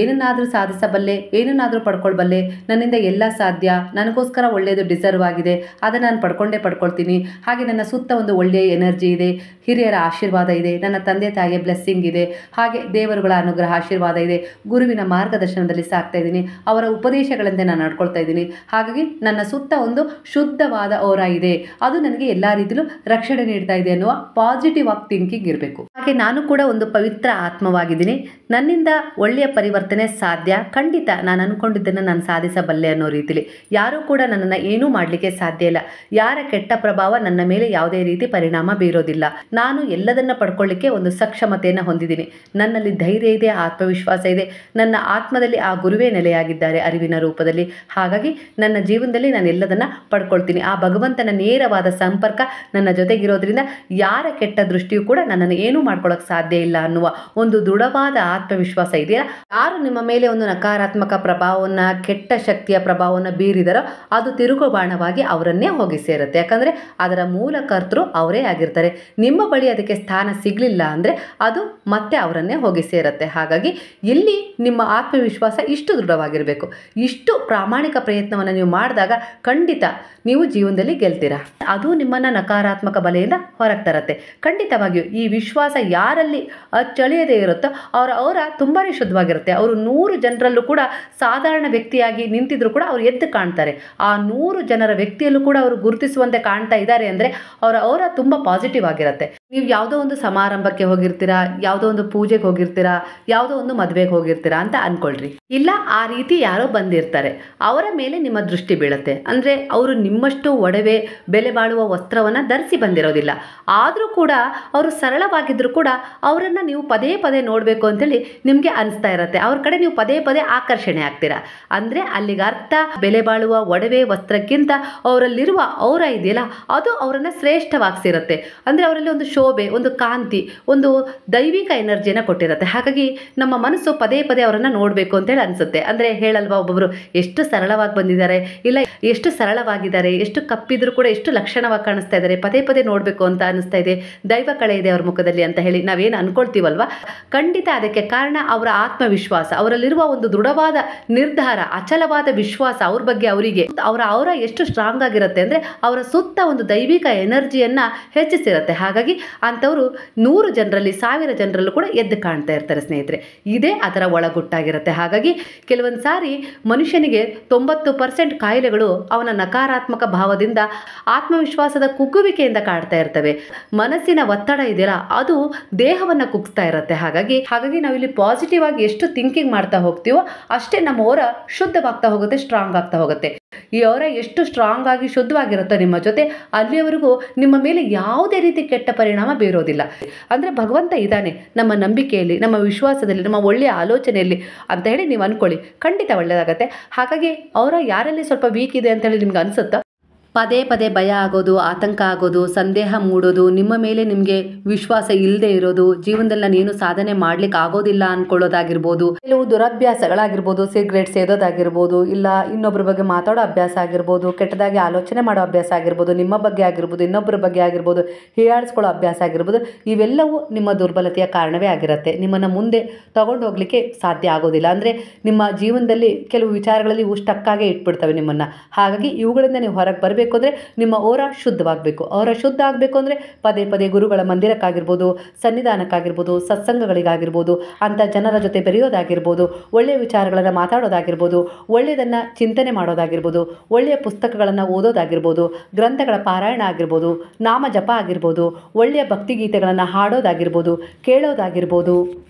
ಏನನ್ನಾದರೂ ಸಾಧಿಸಬಲ್ಲೆ, ಏನನ್ನಾದರೂ ಪಡ್ಕೊಳ್ಬಲ್ಲೆ, ನನ್ನಿಂದ ಎಲ್ಲ ಸಾಧ್ಯ, ನನಗೋಸ್ಕರ ಒಳ್ಳೆಯದು ಡಿಸರ್ವ್ ಆಗಿದೆ, ಅದನ್ನು ನಾನು ಪಡ್ಕೊಳ್ತೀನಿ, ಹಾಗೆ ನನ್ನ ಸುತ್ತ ಒಂದು ಒಳ್ಳೆಯ ಎನರ್ಜಿ ಇದೆ, ಹಿರಿಯರ ಆಶೀರ್ವಾದ ಇದೆ, ನನ್ನ ತಂದೆ ತಾಯಿಯ ಬ್ಲೆಸ್ಸಿಂಗ್ ಇದೆ, ಹಾಗೆ ದೇವರುಗಳ ಅನುಗ್ರಹ ಆಶೀರ್ವಾದ ಇದೆ, ಗುರುವಿನ ಮಾರ್ಗದರ್ಶನದಲ್ಲಿ ಸಾಕ್ತಾ ಇದ್ದೀನಿ, ಅವರ ಉಪದೇಶಗಳಂತೆ ನಾನು ನಡ್ಕೊಳ್ತಾ ಇದ್ದೀನಿ. ಹಾಗಾಗಿ ನನ್ನ ಸುತ್ತ ಒಂದು ಶುದ್ಧವಾದ ಓರ ಇದೆ, ಅದು ನನಗೆ ಎಲ್ಲ ರೀತಿಯಲ್ಲೂ ರಕ್ಷಣೆ ನೀಡ್ತಾ ಇದೆ ಅನ್ನುವ ಪಾಸಿಟಿವ್ ಆಗಿ ಥಿಂಕಿಂಗ್ ಇರಬೇಕು. ಹಾಗೆ ನಾನು ಕೂಡ ಒಂದು ಪವಿತ್ರ ಆತ್ಮವಾಗಿದ್ದೀನಿ, ನನ್ನಿಂದ ಒಳ್ಳೆಯ ಪರಿವರ್ತನೆ ಸಾಧ್ಯ, ಖಂಡಿತ ನಾನು ಅಂದ್ಕೊಂಡಿದ್ದನ್ನು ನಾನು ಸಾಧಿಸಬಲ್ಲೆ ಅನ್ನೋ ರೀತಿಲಿ ಯಾರೂ ಕೂಡ ನನ್ನನ್ನು ಏನೂ ಮಾಡಲಿಕ್ಕೆ ಸಾಧ್ಯ ಇಲ್ಲ. ಯಾರ ಕೆಟ್ಟ ಪ್ರಭಾವ ನನ್ನ ಮೇಲೆ ಯಾವುದೇ ರೀತಿ ಪರಿಣಾಮ ಬೀರೋದಿಲ್ಲ. ನಾನು ಎಲ್ಲದನ್ನು ಪಡ್ಕೊಳ್ಳಿಕ್ಕೆ ಒಂದು ಸಕ್ಷಮತೆಯನ್ನು ಹೊಂದಿದ್ದೀನಿ. ನನ್ನಲ್ಲಿ ಧೈರ್ಯ ಇದೆ, ಆತ್ಮವಿಶ್ವಾಸ ಇದೆ, ನನ್ನ ಆತ್ಮದಲ್ಲಿ ಆ ಗುರುವೇ ನೆಲೆಯಾಗಿದ್ದಾರೆ ಅರಿವಿನ ರೂಪದಲ್ಲಿ. ಹಾಗಾಗಿ ನನ್ನ ಜೀವನದಲ್ಲಿ ನಾನು ಎಲ್ಲದನ್ನು ಪಡ್ಕೊಳ್ತೀನಿ. ಆ ಭಗವಂತನ ನೇರವಾದ ಸಂಪರ್ಕ ನನ್ನ ಜೊತೆಗಿರೋದ್ರಿಂದ ಯಾರ ಕೆಟ್ಟ ದೃಷ್ಟಿಯೂ ಕೂಡ ನನ್ನನ್ನು ಏನೂ ಮಾಡ್ಕೊಳ್ಳೋಕೆ ಸಾಧ್ಯ ಇಲ್ಲ ಅನ್ನುವ ಒಂದು ದೃಢವಾದ ಆತ್ಮವಿಶ್ವಾಸ ಇದೆಯಲ್ಲ. ಯಾರು ನಿಮ್ಮ ಮೇಲೆ ಒಂದು ನಕಾರಾತ್ಮಕ ಪ್ರಭಾವವನ್ನು, ಕೆಟ್ಟ ಶಕ್ತಿಯ ಪ್ರಭಾವವನ್ನು ಬೀರಿದರೋ ಅದು ತಿರುಗುಬಾಣವಾಗಿ ಅವರನ್ನೇ ಹೋಗಿ ಸೇರುತ್ತೆ. ಯಾಕಂದರೆ ಅದರ ಮೂಲ ಕರ್ತೃ ಅವರೇ ಆಗಿರ್ತಾರೆ. ನಿಮ್ಮ ಬಳಿ ಅದಕ್ಕೆ ಸ್ಥಾನ ಸಿಗಲಿಲ್ಲ ಅಂದರೆ ಅದು ಮತ್ತೆ ಅವರನ್ನೇ ಹೋಗಿ ಸೇರುತ್ತೆ. ಹಾಗಾಗಿ ಇಲ್ಲಿ ನಿಮ್ಮ ಆತ್ಮವಿಶ್ವಾಸ ಇಷ್ಟು ದೃಢವಾಗಿರಬೇಕು. ಇಷ್ಟು ಪ್ರಾಮಾಣಿಕ ಪ್ರಯತ್ನವನ್ನು ನೀವು ಮಾಡಿದಾಗ ಖಂಡಿತ ನೀವು ಜೀವನದಲ್ಲಿ ಗೆಲ್ತೀರಾ. ಅದು ನಿಮ್ಮನ್ನು ನಕಾರಾತ್ಮಕ ಬಲೆಯಿಂದ ಹೊರಗೆ ತರುತ್ತೆ. ಖಂಡಿತವಾಗಿಯೂ ಈ ವಿಶ್ವಾಸ ಯಾರಲ್ಲಿ ಅಚ್ಚಳಿಯದೇ ಇರುತ್ತೋ ಅವರ ತುಂಬಾ ಶುದ್ಧವಾಗಿರುತ್ತೆ. ಅವರು 100 ಜನರಲ್ಲೂ ಕೂಡ ಸಾಧಾರಣ ವ್ಯಕ್ತಿಯಾಗಿ ನಿಂತಿದ್ರು ಕೂಡ ಅವ್ರು ಎದ್ದು ಕಾಣ್ತಾರೆ. ಆ 100 ಜನರ ವ್ಯಕ್ತಿಯಲ್ಲೂ ಕೂಡ ಅವರು ಗುರುತಿಸುವಂತೆ ಕಾಣ್ತಾ ಇದ್ದಾರೆ ಅಂದರೆ ಅವರ ತುಂಬ ಪಾಸಿಟಿವ್ ಆಗಿರುತ್ತೆ. ನೀವು ಯಾವುದೋ ಒಂದು ಸಮಾರಂಭಕ್ಕೆ ಹೋಗಿರ್ತೀರಾ, ಯಾವುದೋ ಒಂದು ಪೂಜೆಗೆ ಹೋಗಿರ್ತೀರಾ, ಯಾವುದೋ ಒಂದು ಮದುವೆಗೆ ಹೋಗಿರ್ತೀರಾ ಅಂತ ಅನ್ಕೊಳ್ರಿ. ಇಲ್ಲ ಆ ರೀತಿ ಯಾರೋ ಬಂದಿರ್ತಾರೆ, ಅವರ ಮೇಲೆ ನಿಮ್ಮ ದೃಷ್ಟಿ ಬೀಳುತ್ತೆ. ಅಂದರೆ ಅವರು ನಿಮ್ಮಷ್ಟು ಒಡವೆ ಬೆಲೆ ಬಾಳುವ ವಸ್ತ್ರವನ್ನು ಧರಿಸಿ ಬಂದಿರೋದಿಲ್ಲ. ಆದರೂ ಕೂಡ ಅವರು ಸರಳವಾಗಿದ್ದರೂ ಕೂಡ ಅವರನ್ನು ನೀವು ಪದೇ ಪದೇ ನೋಡಬೇಕು ಅಂತೇಳಿ ನಿಮಗೆ ಅನಿಸ್ತಾ ಇರುತ್ತೆ. ಅವ್ರ ಕಡೆ ನೀವು ಪದೇ ಪದೇ ಆಕರ್ಷಣೆ ಆಗ್ತೀರಾ. ಅಂದರೆ ಅಲ್ಲಿಗೆ ಅರ್ಥ ಬೆಲೆ ಬಾಳುವ ಒಡವೆ ವಸ್ತ್ರಕ್ಕಿಂತ ಅವರಲ್ಲಿರುವ ಔರ ಇದೆಯಲ್ಲ ಅದು ಅವರನ್ನು ಶ್ರೇಷ್ಠವಾಗಿಸಿರುತ್ತೆ. ಅಂದರೆ ಅವರಲ್ಲಿ ಒಂದು ಶೋಭೆ, ಒಂದು ಕಾಂತಿ, ಒಂದು ದೈವಿಕ ಎನರ್ಜಿಯನ್ನು ಕೊಟ್ಟಿರುತ್ತೆ. ಹಾಗಾಗಿ ನಮ್ಮ ಮನಸ್ಸು ಪದೇ ಪದೇ ಅವರನ್ನು ನೋಡಬೇಕು ಅಂತೇಳಿ ಅನಿಸುತ್ತೆ. ಅಂದರೆ ಹೇಳಲ್ವಾ ಒಬ್ಬೊಬ್ಬರು, ಎಷ್ಟು ಸರಳವಾಗಿ ಬಂದಿದ್ದಾರೆ, ಇಲ್ಲ ಎಷ್ಟು ಸರಳವಾಗಿದ್ದಾರೆ, ಎಷ್ಟು ಕಪ್ಪಿದ್ರು ಕೂಡ ಎಷ್ಟು ಲಕ್ಷಣವಾಗಿ ಕಾಣಿಸ್ತಾ ಇದ್ದಾರೆ, ಪದೇ ಪದೇ ನೋಡಬೇಕು ಅಂತ ಅನಿಸ್ತಾ ಇದೆ, ದೈವ ಕಳೆ ಇದೆ ಅವ್ರ ಮುಖದಲ್ಲಿ ಅಂತ ಹೇಳಿ ನಾವೇನು ಅನ್ಕೊಳ್ತೀವಲ್ವ. ಖಂಡಿತ ಅದಕ್ಕೆ ಕಾರಣ ಅವರ ಆತ್ಮವಿಶ್ವಾಸ, ಅವರಲ್ಲಿರುವ ಒಂದು ದೃಢವಾದ ನಿರ್ಧಾರ, ಅಚಲವಾದ ವಿಶ್ವಾಸ ಅವ್ರ ಬಗ್ಗೆ. ಅವರಿಗೆ ಅವರ ಎಷ್ಟು ಸ್ಟ್ರಾಂಗ್ ಆಗಿರುತ್ತೆ ಅಂದರೆ ಅವರ ಸುತ್ತ ಒಂದು ದೈವಿಕ ಎನರ್ಜಿಯನ್ನು ಹೆಚ್ಚಿಸಿರುತ್ತೆ. ಹಾಗಾಗಿ ಅಂಥವರು 100 ಜನರಲ್ಲಿ 1000 ಜನರಲ್ಲೂ ಕೂಡ ಎದ್ದು ಕಾಣ್ತಾ ಇರ್ತಾರೆ ಸ್ನೇಹಿತರೆ. ಇದೇ ಅದರ ಒಳಗುಟ್ಟಾಗಿರುತ್ತೆ. ಹಾಗಾಗಿ ಕೆಲವೊಂದು ಸಾರಿ ಮನುಷ್ಯನಿಗೆ 90% ಕಾಯಿಲೆಗಳು ಅವನ ನಕಾರಾತ್ಮಕ ಭಾವದಿಂದ, ಆತ್ಮವಿಶ್ವಾಸದ ಕುಗ್ಗುವಿಕೆಯಿಂದ ಕಾಡ್ತಾ ಇರ್ತವೆ. ಮನಸ್ಸಿನ ಒತ್ತಡ ಇದೆಯಲ್ಲ ಅದು ದೇಹವನ್ನು ಕುಗ್ಸ್ತಾ ಇರುತ್ತೆ. ಹಾಗಾಗಿ ನಾವಿಲ್ಲಿ ಪಾಸಿಟಿವ್ ಆಗಿ ಎಷ್ಟು ಥಿಂಕಿಂಗ್ ಮಾಡ್ತಾ ಹೋಗ್ತೀವೋ ಅಷ್ಟೇ ನಮ್ಮ ಓರ ಶುದ್ಧವಾಗ್ತಾ ಹೋಗುತ್ತೆ, ಸ್ಟ್ರಾಂಗ್ ಆಗ್ತಾ ಹೋಗುತ್ತೆ. ಈ ಅವರ ಎಷ್ಟು ಸ್ಟ್ರಾಂಗ್ ಆಗಿ ಶುದ್ಧವಾಗಿರುತ್ತೋ ನಿಮ್ಮ ಜೊತೆ, ಅಲ್ಲಿಯವರೆಗೂ ನಿಮ್ಮ ಮೇಲೆ ಯಾವುದೇ ರೀತಿ ಕೆಟ್ಟ ಪರಿಣಾಮ ಬೀರೋದಿಲ್ಲ. ಅಂದರೆ ಭಗವಂತ ಇದ್ದಾನೆ ನಮ್ಮ ನಂಬಿಕೆಯಲ್ಲಿ, ನಮ್ಮ ವಿಶ್ವಾಸದಲ್ಲಿ, ನಮ್ಮ ಒಳ್ಳೆಯ ಆಲೋಚನೆಯಲ್ಲಿ ಅಂತ ಹೇಳಿ ನೀವು ಅಂದ್ಕೊಳ್ಳಿ, ಖಂಡಿತ ಒಳ್ಳೆಯದಾಗತ್ತೆ. ಹಾಗಾಗಿ ಅವರ ಯಾರಲ್ಲಿ ಸ್ವಲ್ಪ ವೀಕ್ ಇದೆ ಅಂತೇಳಿ ನಿಮ್ಗೆ ಅನಿಸುತ್ತೋ, ಪದೇ ಪದೇ ಭಯ ಆಗೋದು, ಆತಂಕ ಆಗೋದು, ಸಂದೇಹ ಮೂಡೋದು, ನಿಮ್ಮ ಮೇಲೆ ನಿಮಗೆ ವಿಶ್ವಾಸ ಇಲ್ಲದೆ ಇರೋದು, ಜೀವನದಲ್ಲಿ ನಾನೇನು ಸಾಧನೆ ಮಾಡ್ಲಿಕ್ಕೆ ಆಗೋದಿಲ್ಲ ಅಂದ್ಕೊಳ್ಳೋದಾಗಿರ್ಬೋದು, ಕೆಲವು ದುರಭ್ಯಾಸಗಳಾಗಿರ್ಬೋದು, ಸಿಗರೇಟ್ ಸೇದೋದಾಗಿರ್ಬೋದು, ಇಲ್ಲ ಇನ್ನೊಬ್ಬರ ಬಗ್ಗೆ ಮಾತಾಡೋ ಅಭ್ಯಾಸ ಆಗಿರ್ಬೋದು, ಕೆಟ್ಟದಾಗಿ ಆಲೋಚನೆ ಮಾಡೋ ಅಭ್ಯಾಸ ಆಗಿರ್ಬೋದು, ನಿಮ್ಮ ಬಗ್ಗೆ ಆಗಿರ್ಬೋದು, ಇನ್ನೊಬ್ಬರ ಬಗ್ಗೆ ಆಗಿರ್ಬೋದು, ಹೀಯಾಳಿಸ್ಕೊಳ್ಳೋ ಅಭ್ಯಾಸ ಆಗಿರ್ಬೋದು, ಇವೆಲ್ಲವೂ ನಿಮ್ಮ ದುರ್ಬಲತೆಯ ಕಾರಣವೇ ಆಗಿರುತ್ತೆ. ನಿಮ್ಮನ್ನು ಮುಂದೆ ತಗೊಂಡು ಹೋಗಲಿಕ್ಕೆ ಸಾಧ್ಯ ಆಗೋದಿಲ್ಲ. ಅಂದರೆ ನಿಮ್ಮ ಜೀವನದಲ್ಲಿ ಕೆಲವು ವಿಚಾರಗಳಲ್ಲಿ ಇವು ಸ್ಟಕ್ಕಾಗೇ ಇಟ್ಬಿಡ್ತವೆ ನಿಮ್ಮನ್ನು. ಹಾಗಾಗಿ ಇವುಗಳಿಂದ ನೀವು ಹೊರಗೆ ಬರಬೇಕು ಅಂದರೆ ನಿಮ್ಮ ಓರ ಶುದ್ಧವಾಗಬೇಕು. ಅವರ ಶುದ್ಧ ಆಗಬೇಕು ಅಂದರೆ ಪದೇ ಪದೇ ಗುರುಗಳ ಮಂದಿರಕ್ಕಾಗಿರ್ಬೋದು, ಸನ್ನಿಧಾನಕ್ಕಾಗಿರ್ಬೋದು, ಸತ್ಸಂಗಗಳಿಗಾಗಿರ್ಬೋದು, ಅಂಥ ಜನರ ಜೊತೆ ಬೆರೆಯೋದಾಗಿರ್ಬೋದು, ಒಳ್ಳೆಯ ವಿಚಾರಗಳನ್ನು ಮಾತಾಡೋದಾಗಿರ್ಬೋದು, ಒಳ್ಳೆಯದನ್ನು ಚಿಂತನೆ ಮಾಡೋದಾಗಿರ್ಬೋದು, ಒಳ್ಳೆಯ ಪುಸ್ತಕಗಳನ್ನು ಓದೋದಾಗಿರ್ಬೋದು, ಗ್ರಂಥಗಳ ಪಾರಾಯಣ ಆಗಿರ್ಬೋದು, ನಾಮ ಜಪ ಆಗಿರ್ಬೋದು, ಒಳ್ಳೆಯ ಭಕ್ತಿಗೀತೆಗಳನ್ನು ಹಾಡೋದಾಗಿರ್ಬೋದು, ಕೇಳೋದಾಗಿರ್ಬೋದು.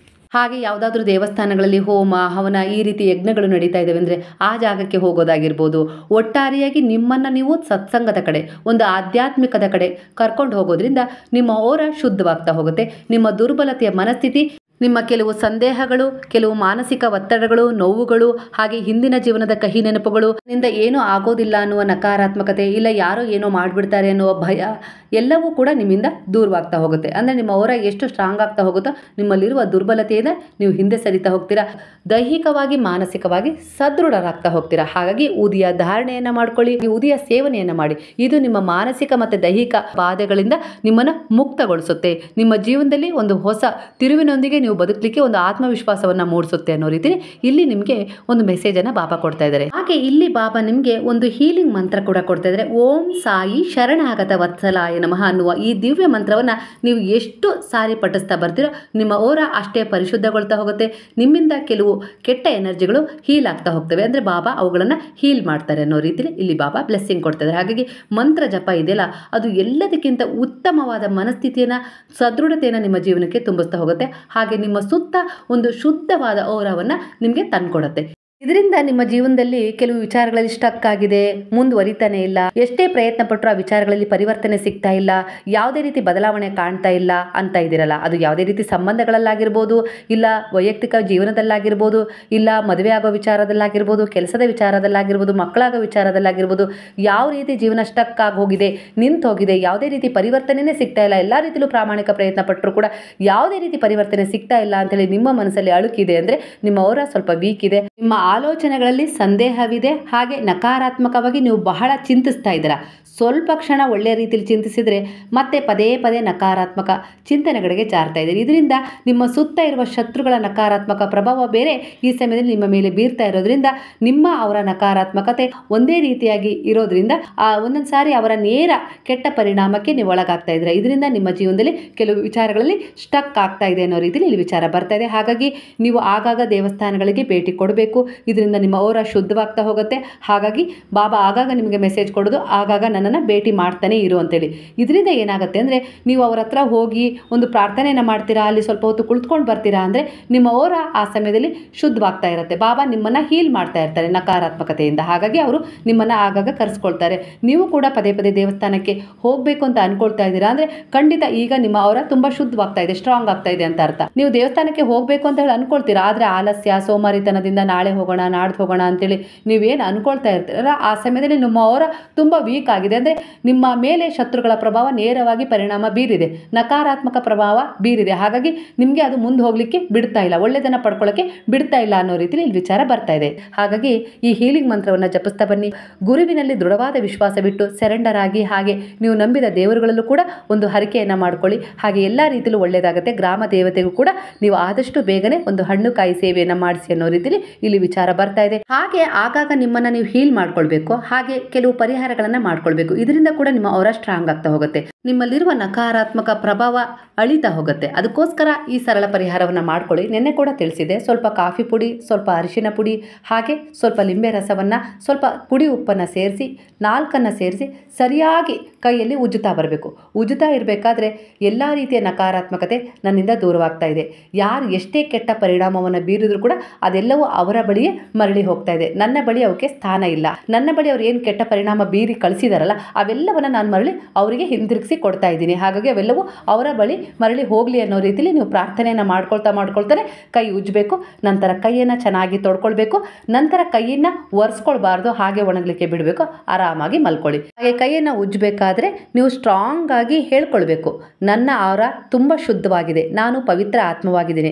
ಹಾಗೆ ಯಾವುದಾದ್ರೂ ದೇವಸ್ಥಾನಗಳಲ್ಲಿ ಹೋಮ ಹವನ ಈ ರೀತಿ ಯಜ್ಞಗಳು ನಡೀತಾ ಇದ್ದಾವೆ ಅಂದರೆ ಆ ಜಾಗಕ್ಕೆ ಹೋಗೋದಾಗಿರ್ಬೋದು. ಒಟ್ಟಾರೆಯಾಗಿ ನಿಮ್ಮನ್ನು ನೀವು ಸತ್ಸಂಗದ ಕಡೆ, ಒಂದು ಆಧ್ಯಾತ್ಮಿಕದ ಕಡೆ ಕರ್ಕೊಂಡು ಹೋಗೋದ್ರಿಂದ ನಿಮ್ಮ ಓರ ಶುದ್ಧವಾಗ್ತಾ ಹೋಗುತ್ತೆ. ನಿಮ್ಮ ದುರ್ಬಲತೆಯ ಮನಸ್ಥಿತಿ, ನಿಮ್ಮ ಕೆಲವು ಸಂದೇಹಗಳು, ಕೆಲವು ಮಾನಸಿಕ ಒತ್ತಡಗಳು, ನೋವುಗಳು, ಹಾಗೆ ಹಿಂದಿನ ಜೀವನದ ಕಹಿ ನೆನಪುಗಳು, ನಿಂದ ಏನೂ ಆಗೋದಿಲ್ಲ ಅನ್ನುವ ನಕಾರಾತ್ಮಕತೆ, ಇಲ್ಲ ಯಾರೋ ಏನೋ ಮಾಡಿಬಿಡ್ತಾರೆ ಅನ್ನುವ ಭಯ, ಎಲ್ಲವೂ ಕೂಡ ನಿಮ್ಮಿಂದ ದೂರವಾಗ್ತಾ ಹೋಗುತ್ತೆ. ಅಂದರೆ ನಿಮ್ಮ ಓರ ಎಷ್ಟು ಸ್ಟ್ರಾಂಗ್ ಆಗ್ತಾ ಹೋಗುತ್ತೋ ನಿಮ್ಮಲ್ಲಿರುವ ದುರ್ಬಲತೆಯಿಂದ ನೀವು ಹಿಂದೆ ಸರಿತಾ ಹೋಗ್ತೀರಾ, ದೈಹಿಕವಾಗಿ ಮಾನಸಿಕವಾಗಿ ಸದೃಢರಾಗ್ತಾ ಹೋಗ್ತೀರಾ. ಹಾಗಾಗಿ ಉದಿಯ ಧಾರಣೆಯನ್ನು ಮಾಡ್ಕೊಳ್ಳಿ, ಉದಿಯ ಸೇವನೆಯನ್ನು ಮಾಡಿ. ಇದು ನಿಮ್ಮ ಮಾನಸಿಕ ಮತ್ತು ದೈಹಿಕ ಬಾಧೆಗಳಿಂದ ನಿಮ್ಮನ್ನು ಮುಕ್ತಗೊಳಿಸುತ್ತೆ. ನಿಮ್ಮ ಜೀವನದಲ್ಲಿ ಒಂದು ಹೊಸ ತಿರುವಿನೊಂದಿಗೆ ನೀವು ಬದುಕಲಿಕ್ಕೆ ಒಂದು ಆತ್ಮವಿಶ್ವಾಸವನ್ನು ಮೂಡಿಸುತ್ತೆ ಅನ್ನೋ ರೀತಿ ಇಲ್ಲಿ ನಿಮಗೆ ಒಂದು ಮೆಸೇಜನ್ನು ಬಾಬಾ ಕೊಡ್ತಾ ಇದ್ದಾರೆ. ಹಾಗೆ ಇಲ್ಲಿ ಬಾಬಾ ನಿಮಗೆ ಒಂದು ಹೀಲಿಂಗ್ ಮಂತ್ರ ಕೂಡ ಕೊಡ್ತಾ ಇದ್ದಾರೆ. ಓಂ ಸಾಯಿ ಶರಣಾಗತ ವತ್ಸಲಾಯ ನಮಃ ಅನ್ನುವ ಈ ದಿವ್ಯ ಮಂತ್ರವನ್ನು ನೀವು ಎಷ್ಟು ಸಾರಿ ಪಠಿಸ್ತಾ ಬರ್ತೀರೋ ನಿಮ್ಮ ಓರ ಅಷ್ಟೇ ಪರಿಶುದ್ಧಗೊಳ್ತಾ ಹೋಗುತ್ತೆ. ನಿಮ್ಮಿಂದ ಕೆಲವು ಕೆಟ್ಟ ಎನರ್ಜಿಗಳು ಹೀಲ್ ಆಗ್ತಾ ಹೋಗ್ತವೆ. ಅಂದರೆ ಬಾಬಾ ಅವುಗಳನ್ನು ಹೀಲ್ ಮಾಡ್ತಾರೆ ಅನ್ನೋ ರೀತಿಯಲ್ಲಿ ಇಲ್ಲಿ ಬಾಬಾ ಬ್ಲೆಸ್ಸಿಂಗ್ ಕೊಡ್ತಾ ಇದ್ದಾರೆ. ಹಾಗಾಗಿ ಮಂತ್ರ ಜಪ ಇದೆಯಲ್ಲ ಅದು ಎಲ್ಲದಕ್ಕಿಂತ ಉತ್ತಮವಾದ ಮನಸ್ಥಿತಿಯನ್ನು, ಸದೃಢತೆಯನ್ನು ನಿಮ್ಮ ಜೀವನಕ್ಕೆ ತುಂಬಿಸ್ತಾ ಹೋಗುತ್ತೆ. ಹಾಗೆ ನಿಮ್ಮ ಸುತ್ತ ಒಂದು ಶುದ್ಧವಾದ ಔರವನ್ನು ನಿಮಗೆ ತಂದುಕೊಡುತ್ತೆ. ಇದರಿಂದ ನಿಮ್ಮ ಜೀವನದಲ್ಲಿ ಕೆಲವು ವಿಚಾರಗಳಲ್ಲಿ ಸ್ಟಕ್ ಆಗಿದೆ, ಮುಂದುವರಿತಾನೆ ಇಲ್ಲ, ಎಷ್ಟೇ ಪ್ರಯತ್ನ ಪಟ್ಟರು ಆ ವಿಚಾರಗಳಲ್ಲಿ ಪರಿವರ್ತನೆ ಸಿಗ್ತಾ ಇಲ್ಲ, ಯಾವುದೇ ರೀತಿ ಬದಲಾವಣೆ ಕಾಣ್ತಾ ಇಲ್ಲ ಅಂತ ಇದ್ದೀರಲ್ಲ, ಅದು ಯಾವುದೇ ರೀತಿ ಸಂಬಂಧಗಳಲ್ಲಾಗಿರ್ಬೋದು, ಇಲ್ಲ ವೈಯಕ್ತಿಕ ಜೀವನದಲ್ಲಾಗಿರ್ಬೋದು, ಇಲ್ಲ ಮದುವೆ ಆಗೋ ವಿಚಾರದಲ್ಲಾಗಿರ್ಬೋದು, ಕೆಲಸದ ವಿಚಾರದಲ್ಲಾಗಿರ್ಬೋದು, ಮಕ್ಕಳಾಗೋ ವಿಚಾರದಲ್ಲಾಗಿರ್ಬೋದು, ಯಾವ ರೀತಿ ಜೀವನ ಸ್ಟಕ್ ಆಗಿ ಹೋಗಿದೆ, ನಿಂತು ಹೋಗಿದೆ, ಯಾವುದೇ ರೀತಿ ಪರಿವರ್ತನೆನೇ ಸಿಗ್ತಾ ಇಲ್ಲ, ಎಲ್ಲ ರೀತಿಯಲ್ಲೂ ಪ್ರಾಮಾಣಿಕ ಪ್ರಯತ್ನ ಪಟ್ಟರು ಕೂಡ ಯಾವುದೇ ರೀತಿ ಪರಿವರ್ತನೆ ಸಿಗ್ತಾ ಇಲ್ಲ ಅಂತೇಳಿ ನಿಮ್ಮ ಮನಸ್ಸಲ್ಲಿ ಅಳುಕಿದೆ ಅಂದರೆ ನಿಮ್ಮ ಓರ ಸ್ವಲ್ಪ ವೀಕ್ ಇದೆ, ನಿಮ್ಮ ಆಲೋಚನೆಗಳಲ್ಲಿ ಸಂದೇಹವಿದೆ, ಹಾಗೆ ನಕಾರಾತ್ಮಕವಾಗಿ ನೀವು ಬಹಳ ಚಿಂತಿಸ್ತಾ ಇದ್ದೀರಾ. ಸ್ವಲ್ಪ ಕ್ಷಣ ಒಳ್ಳೆಯ ರೀತಿಯಲ್ಲಿ ಚಿಂತಿಸಿದರೆ ಮತ್ತೆ ಪದೇ ಪದೇ ನಕಾರಾತ್ಮಕ ಚಿಂತನೆಗಳಿಗೆ ಜಾರ್ತಾ ಇದ್ದೀರಿ. ಇದರಿಂದ ನಿಮ್ಮ ಸುತ್ತ ಇರುವ ಶತ್ರುಗಳ ನಕಾರಾತ್ಮಕ ಪ್ರಭಾವ ಬೇರೆ ಈ ಸಮಯದಲ್ಲಿ ನಿಮ್ಮ ಮೇಲೆ ಬೀರ್ತಾ ಇರೋದ್ರಿಂದ ಅವರ ನಕಾರಾತ್ಮಕತೆ ಒಂದೇ ರೀತಿಯಾಗಿ ಇರೋದ್ರಿಂದ ಒಂದೊಂದು ಸಾರಿ ಅವರ ನೇರ ಕೆಟ್ಟ ಪರಿಣಾಮಕ್ಕೆ ನೀವು ಒಳಗಾಗ್ತಾ ಇದ್ದೀರಾ. ಇದರಿಂದ ನಿಮ್ಮ ಜೀವನದಲ್ಲಿ ಕೆಲವು ವಿಚಾರಗಳಲ್ಲಿ ಸ್ಟಕ್ ಆಗ್ತಾ ಇದೆ ಅನ್ನೋ ರೀತಿಯಲ್ಲಿ ಇಲ್ಲಿ ವಿಚಾರ ಬರ್ತಾ ಇದೆ. ಹಾಗಾಗಿ ನೀವು ಆಗಾಗ ದೇವಸ್ಥಾನಗಳಿಗೆ ಭೇಟಿ ಕೊಡಬೇಕು. ಇದರಿಂದ ನಿಮ್ಮ ಓರ ಶುದ್ಧವಾಗ್ತಾ ಹೋಗುತ್ತೆ. ಹಾಗಾಗಿ ಬಾಬಾ ಆಗಾಗ ನಿಮಗೆ ಮೆಸೇಜ್ ಕೊಡೋದು, ಆಗಾಗ ನನ್ನನ್ನು ಭೇಟಿ ಮಾಡ್ತಾನೆ ಇರು ಅಂತೇಳಿ. ಇದರಿಂದ ಏನಾಗುತ್ತೆ ಅಂದರೆ ನೀವು ಅವರ ಹತ್ರ ಹೋಗಿ ಒಂದು ಪ್ರಾರ್ಥನೆಯನ್ನು ಮಾಡ್ತೀರಾ, ಅಲ್ಲಿ ಸ್ವಲ್ಪ ಹೊತ್ತು ಕುಳಿತುಕೊಂಡು ಬರ್ತೀರಾ ಅಂದರೆ ನಿಮ್ಮ ಓರ ಆ ಸಮಯದಲ್ಲಿ ಶುದ್ಧವಾಗ್ತಾ ಇರುತ್ತೆ. ಬಾಬಾ ನಿಮ್ಮನ್ನು ಹೀಲ್ ಮಾಡ್ತಾ ಇರ್ತಾರೆ ನಕಾರಾತ್ಮಕತೆಯಿಂದ. ಹಾಗಾಗಿ ಅವರು ನಿಮ್ಮನ್ನು ಆಗಾಗ ಕರೆಸ್ಕೊಳ್ತಾರೆ. ನೀವು ಕೂಡ ಪದೇ ಪದೇ ದೇವಸ್ಥಾನಕ್ಕೆ ಹೋಗಬೇಕು ಅಂತ ಅನ್ಕೊಳ್ತಾ ಇದ್ದೀರಾ ಅಂದರೆ ಖಂಡಿತ ಈಗ ನಿಮ್ಮ ಅವರ ತುಂಬ ಶುದ್ಧವಾಗ್ತಾ ಇದೆ, ಸ್ಟ್ರಾಂಗ್ ಆಗ್ತಾ ಇದೆ ಅಂತ ಅರ್ಥ. ನೀವು ದೇವಸ್ಥಾನಕ್ಕೆ ಹೋಗಬೇಕು ಅಂತ ಹೇಳಿ ಅನ್ಕೊಳ್ತೀರಾ, ಆದರೆ ಆಲಸ್ಯ ಸೋಮಾರಿತನದಿಂದ ನಾಳೆ ಹೋಗೋಣ ನಾಡ್ದು ಹೋಗೋಣ ಅಂತೇಳಿ ನೀವೇನು ಅನ್ಕೊಳ್ತಾ ಇರ್ತೀರ ಆ ಸಮಯದಲ್ಲಿ ನಿಮ್ಮ ಅವರ ತುಂಬ ವೀಕ್ ಆಗಿದೆ. ಅಂದರೆ ನಿಮ್ಮ ಮೇಲೆ ಶತ್ರುಗಳ ಪ್ರಭಾವ ನೇರವಾಗಿ ಪರಿಣಾಮ ಬೀರಿದೆ, ನಕಾರಾತ್ಮಕ ಪ್ರಭಾವ ಬೀರಿದೆ. ಹಾಗಾಗಿ ನಿಮಗೆ ಅದು ಮುಂದೆ ಹೋಗ್ಲಿಕ್ಕೆ ಬಿಡ್ತಾ ಇಲ್ಲ, ಒಳ್ಳೆದನ್ನು ಪಡ್ಕೊಳ್ಳೋಕ್ಕೆ ಬಿಡ್ತಾ ಇಲ್ಲ ಅನ್ನೋ ರೀತಿಯಲ್ಲಿ ಇಲ್ಲಿ ವಿಚಾರ ಬರ್ತಾ ಇದೆ. ಹಾಗಾಗಿ ಈ ಹೀಲಿಂಗ್ ಮಂತ್ರವನ್ನು ಜಪಿಸ್ತಾ ಬನ್ನಿ. ಗುರುವಿನಲ್ಲಿ ದೃಢವಾದ ವಿಶ್ವಾಸವಿಟ್ಟು ಸೆರೆಂಡರ್ ಆಗಿ, ಹಾಗೆ ನೀವು ನಂಬಿದ ದೇವರುಗಳಲ್ಲೂ ಕೂಡ ಒಂದು ಹರಕೆಯನ್ನು ಮಾಡ್ಕೊಳ್ಳಿ. ಹಾಗೆ ಎಲ್ಲ ರೀತಿಯಲ್ಲೂ ಒಳ್ಳೆಯದಾಗುತ್ತೆ. ಗ್ರಾಮ ದೇವತೆಗೂ ಕೂಡ ನೀವು ಆದಷ್ಟು ಬೇಗನೆ ಒಂದು ಹಣ್ಣು ಕಾಯಿ ಸೇವೆಯನ್ನು ಮಾಡಿಸಿ ಅನ್ನೋ ರೀತಿಯಲ್ಲಿ ಇಲ್ಲಿ ವಿಚಾರ ಬರ್ತಾ ಇದೆ. ಹಾಗೆ ಆಗಾಗ ನಿಮ್ಮನ್ನು ನೀವು ಹೀಲ್ ಮಾಡ್ಕೊಳ್ಬೇಕು. ಹಾಗೆ ಕೆಲವು ಪರಿಹಾರಗಳನ್ನು ಮಾಡ್ಕೊಳ್ಬೇಕು. ಇದರಿಂದ ಕೂಡ ನಿಮ್ಮ ಅವರ ಸ್ಟ್ರಾಂಗ್ ಆಗ್ತಾ ಹೋಗುತ್ತೆ, ನಿಮ್ಮಲ್ಲಿರುವ ನಕಾರಾತ್ಮಕ ಪ್ರಭಾವ ಅಳಿತಾ ಹೋಗುತ್ತೆ. ಅದಕ್ಕೋಸ್ಕರ ಈ ಸರಳ ಪರಿಹಾರವನ್ನು ಮಾಡ್ಕೊಳ್ಳಿ. ನೆನ್ನೆ ಕೂಡ ತಿಳಿಸಿದೆ, ಸ್ವಲ್ಪ ಕಾಫಿ ಪುಡಿ, ಸ್ವಲ್ಪ ಅರಿಶಿನ ಪುಡಿ, ಹಾಗೆ ಸ್ವಲ್ಪ ಲಿಂಬೆ ರಸವನ್ನು, ಸ್ವಲ್ಪ ಪುಡಿ ಉಪ್ಪನ್ನು ಸೇರಿಸಿ 4 ಸೇರಿಸಿ ಸರಿಯಾಗಿ ಕೈಯಲ್ಲಿ ಉಜ್ಜುತ್ತಾ ಬರಬೇಕು. ಉಜ್ಜುತ್ತಾ ಇರಬೇಕಾದ್ರೆ ಎಲ್ಲ ರೀತಿಯ ನಕಾರಾತ್ಮಕತೆ ನನ್ನಿಂದ ದೂರವಾಗ್ತಾ ಇದೆ. ಯಾರು ಎಷ್ಟೇ ಕೆಟ್ಟ ಪರಿಣಾಮವನ್ನು ಬೀರಿದ್ರು ಕೂಡ ಅದೆಲ್ಲವೂ ಅವರ ಬಳಿಯೇ ಮರಳಿ ಹೋಗ್ತಾ ಇದೆ. ನನ್ನ ಬಳಿ ಅವಕ್ಕೆ ಸ್ಥಾನ ಇಲ್ಲ. ನನ್ನ ಬಳಿ ಅವ್ರು ಏನು ಕೆಟ್ಟ ಪರಿಣಾಮ ಬೀರಿ ಕಳಿಸಿದಾರಲ್ಲ ಅವೆಲ್ಲವನ್ನು ನಾನು ಮರಳಿ ಅವರಿಗೆ ಹಿಂದಿರುಗಿಸಿ ಕೊಡ್ತಾ ಇದ್ದೀನಿ. ಹಾಗಾಗಿ ಅವೆಲ್ಲವೂ ಅವರ ಬಳಿ ಮರಳಿ ಹೋಗಲಿ ಅನ್ನೋ ರೀತಿಯಲ್ಲಿ ನೀವು ಪ್ರಾರ್ಥನೆಯನ್ನು ಮಾಡ್ಕೊಳ್ತಾನೆ ಕೈ ಉಜ್ಜಬೇಕು. ನಂತರ ಕೈಯನ್ನು ಚೆನ್ನಾಗಿ ತೊಳ್ಕೊಳ್ಬೇಕು. ನಂತರ ಕೈಯನ್ನು ಒರೆಸ್ಕೊಳ್ಬಾರ್ದು, ಹಾಗೆ ಒಣಗಲಿಕ್ಕೆ ಬಿಡಬೇಕು. ಆರಾಮಾಗಿ ಮಲ್ಕೊಳ್ಳಿ. ಹಾಗೆ ಕೈಯನ್ನು ಉಜ್ಜಬೇಕಾದ್ರೆ ನೀವು ಸ್ಟ್ರಾಂಗ್ ಆಗಿ ಹೇಳ್ಕೊಳ್ಬೇಕು, ನನ್ನ ಆರ ತುಂಬ ಶುದ್ಧವಾಗಿದೆ, ನಾನು ಪವಿತ್ರ ಆತ್ಮವಾಗಿದ್ದೀನಿ,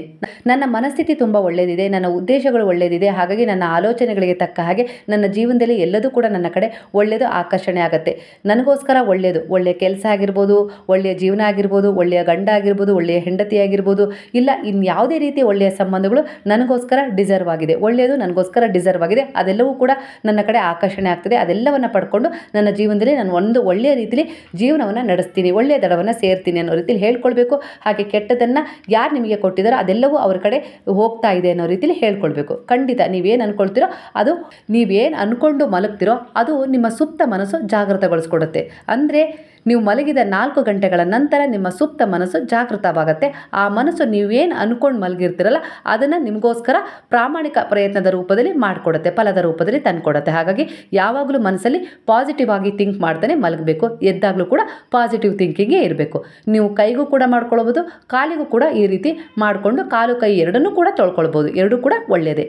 ನನ್ನ ಮನಸ್ಥಿತಿ ತುಂಬ ಒಳ್ಳೆಯದಿದೆ, ನನ್ನ ಉದ್ದೇಶಗಳು ಒಳ್ಳೆಯದಿದೆ. ಹಾಗಾಗಿ ನನ್ನ ಆಲೋಚನೆಗಳಿಗೆ ತಕ್ಕ ಹಾಗೆ ನನ್ನ ಜೀವನದಲ್ಲಿ ಎಲ್ಲದೂ ಕೂಡ ನನ್ನ ಕಡೆ ಒಳ್ಳೆಯದು ಆಕರ್ಷಣೆ ಆಗುತ್ತೆ. ನನಗೋಸ್ಕರ ಒಳ್ಳೆಯದು, ಒಳ್ಳೆಯ ಕೆಲಸ ಆಗಿರ್ಬೋದು, ಒಳ್ಳೆಯ ಜೀವನ ಆಗಿರ್ಬೋದು, ಒಳ್ಳೆಯ ಗಂಡ ಆಗಿರ್ಬೋದು, ಒಳ್ಳೆಯ ಹೆಂಡತಿ ಆಗಿರ್ಬೋದು, ಇಲ್ಲ ಇನ್ಯಾವುದೇ ರೀತಿ ಒಳ್ಳೆಯ ಸಂಬಂಧಗಳು ನನಗೋಸ್ಕರ ಡಿಸರ್ವ್ ಆಗಿದೆ, ಒಳ್ಳೆಯದು ನನಗೋಸ್ಕರ ಡಿಸರ್ವ್ ಆಗಿದೆ, ಅದೆಲ್ಲವೂ ಕೂಡ ನನ್ನ ಕಡೆ ಆಕರ್ಷಣೆ ಆಗ್ತದೆ. ಅದೆಲ್ಲವನ್ನು ಪಡ್ಕೊಂಡು ನನ್ನ ಜೀವನದಲ್ಲಿ ನಾನು ಒಂದು ಒಳ್ಳೆಯ ರೀತಿಯಲ್ಲಿ ಜೀವನವನ್ನು ನಡೆಸ್ತೀನಿ, ಒಳ್ಳೆಯ ದಡವನ್ನು ಸೇರ್ತೀನಿ ಅನ್ನೋ ರೀತಿಯಲ್ಲಿ ಹೇಳ್ಕೊಳ್ಬೇಕು. ಹಾಗೆ ಕೆಟ್ಟದನ್ನು ಯಾರು ನಿಮಗೆ ಕೊಟ್ಟಿದ್ದಾರೋ ಅದೆಲ್ಲವೂ ಅವ್ರ ಕಡೆ ಹೋಗ್ತಾ ಇದೆ ಅನ್ನೋ ರೀತಿಯಲ್ಲಿ ಹೇಳ್ಕೊಳ್ಬೇಕು. ಖಂಡಿತ ನೀವೇನು ಅನ್ಕೊಳ್ತೀರೋ ಅದು, ನೀವೇನು ಅನ್ಕೊಂಡು ಮಲಗ್ತಿರೋ ಅದು ನಿಮ್ಮ ಸುಪ್ತ ಮನಸ್ಸು ಜಾಗೃತಗೊಳಿಸ್ಕೊಡುತ್ತೆ. ಅಂದರೆ ನೀವು ಮಲಗಿದ 4 ಗಂಟೆಗಳ ನಂತರ ನಿಮ್ಮ ಸುಪ್ತ ಮನಸ್ಸು ಜಾಗೃತವಾಗುತ್ತೆ. ಆ ಮನಸ್ಸು ನೀವೇನು ಅನ್ಕೊಂಡು ಮಲಗಿರ್ತೀರಲ್ಲ ಅದನ್ನು ನಿಮಗೋಸ್ಕರ ಪ್ರಾಮಾಣಿಕ ಪ್ರಯತ್ನದ ರೂಪದಲ್ಲಿ ಮಾಡಿಕೊಡುತ್ತೆ, ಫಲದ ರೂಪದಲ್ಲಿ ತಂದುಕೊಡುತ್ತೆ. ಹಾಗಾಗಿ ಯಾವಾಗಲೂ ಮನಸ್ಸಲ್ಲಿ ಪಾಸಿಟಿವ್ ಆಗಿ ಥಿಂಕ್ ಮಾಡ್ತಾನೆ ಮಲಗಬೇಕು. ಎದ್ದಾಗಲೂ ಕೂಡ ಪಾಸಿಟಿವ್ ಥಿಂಕಿಂಗೇ ಇರಬೇಕು. ನೀವು ಕೈಗೂ ಕೂಡ ಮಾಡ್ಕೊಳ್ಬೋದು, ಕಾಲಿಗೂ ಕೂಡ ಈ ರೀತಿ ಮಾಡಿಕೊಂಡು ಕಾಲು ಕೈ ಎರಡನ್ನೂ ಕೂಡ ತೊಳ್ಕೊಳ್ಬೋದು. ಎರಡೂ ಕೂಡ ಒಳ್ಳೆಯದೇ.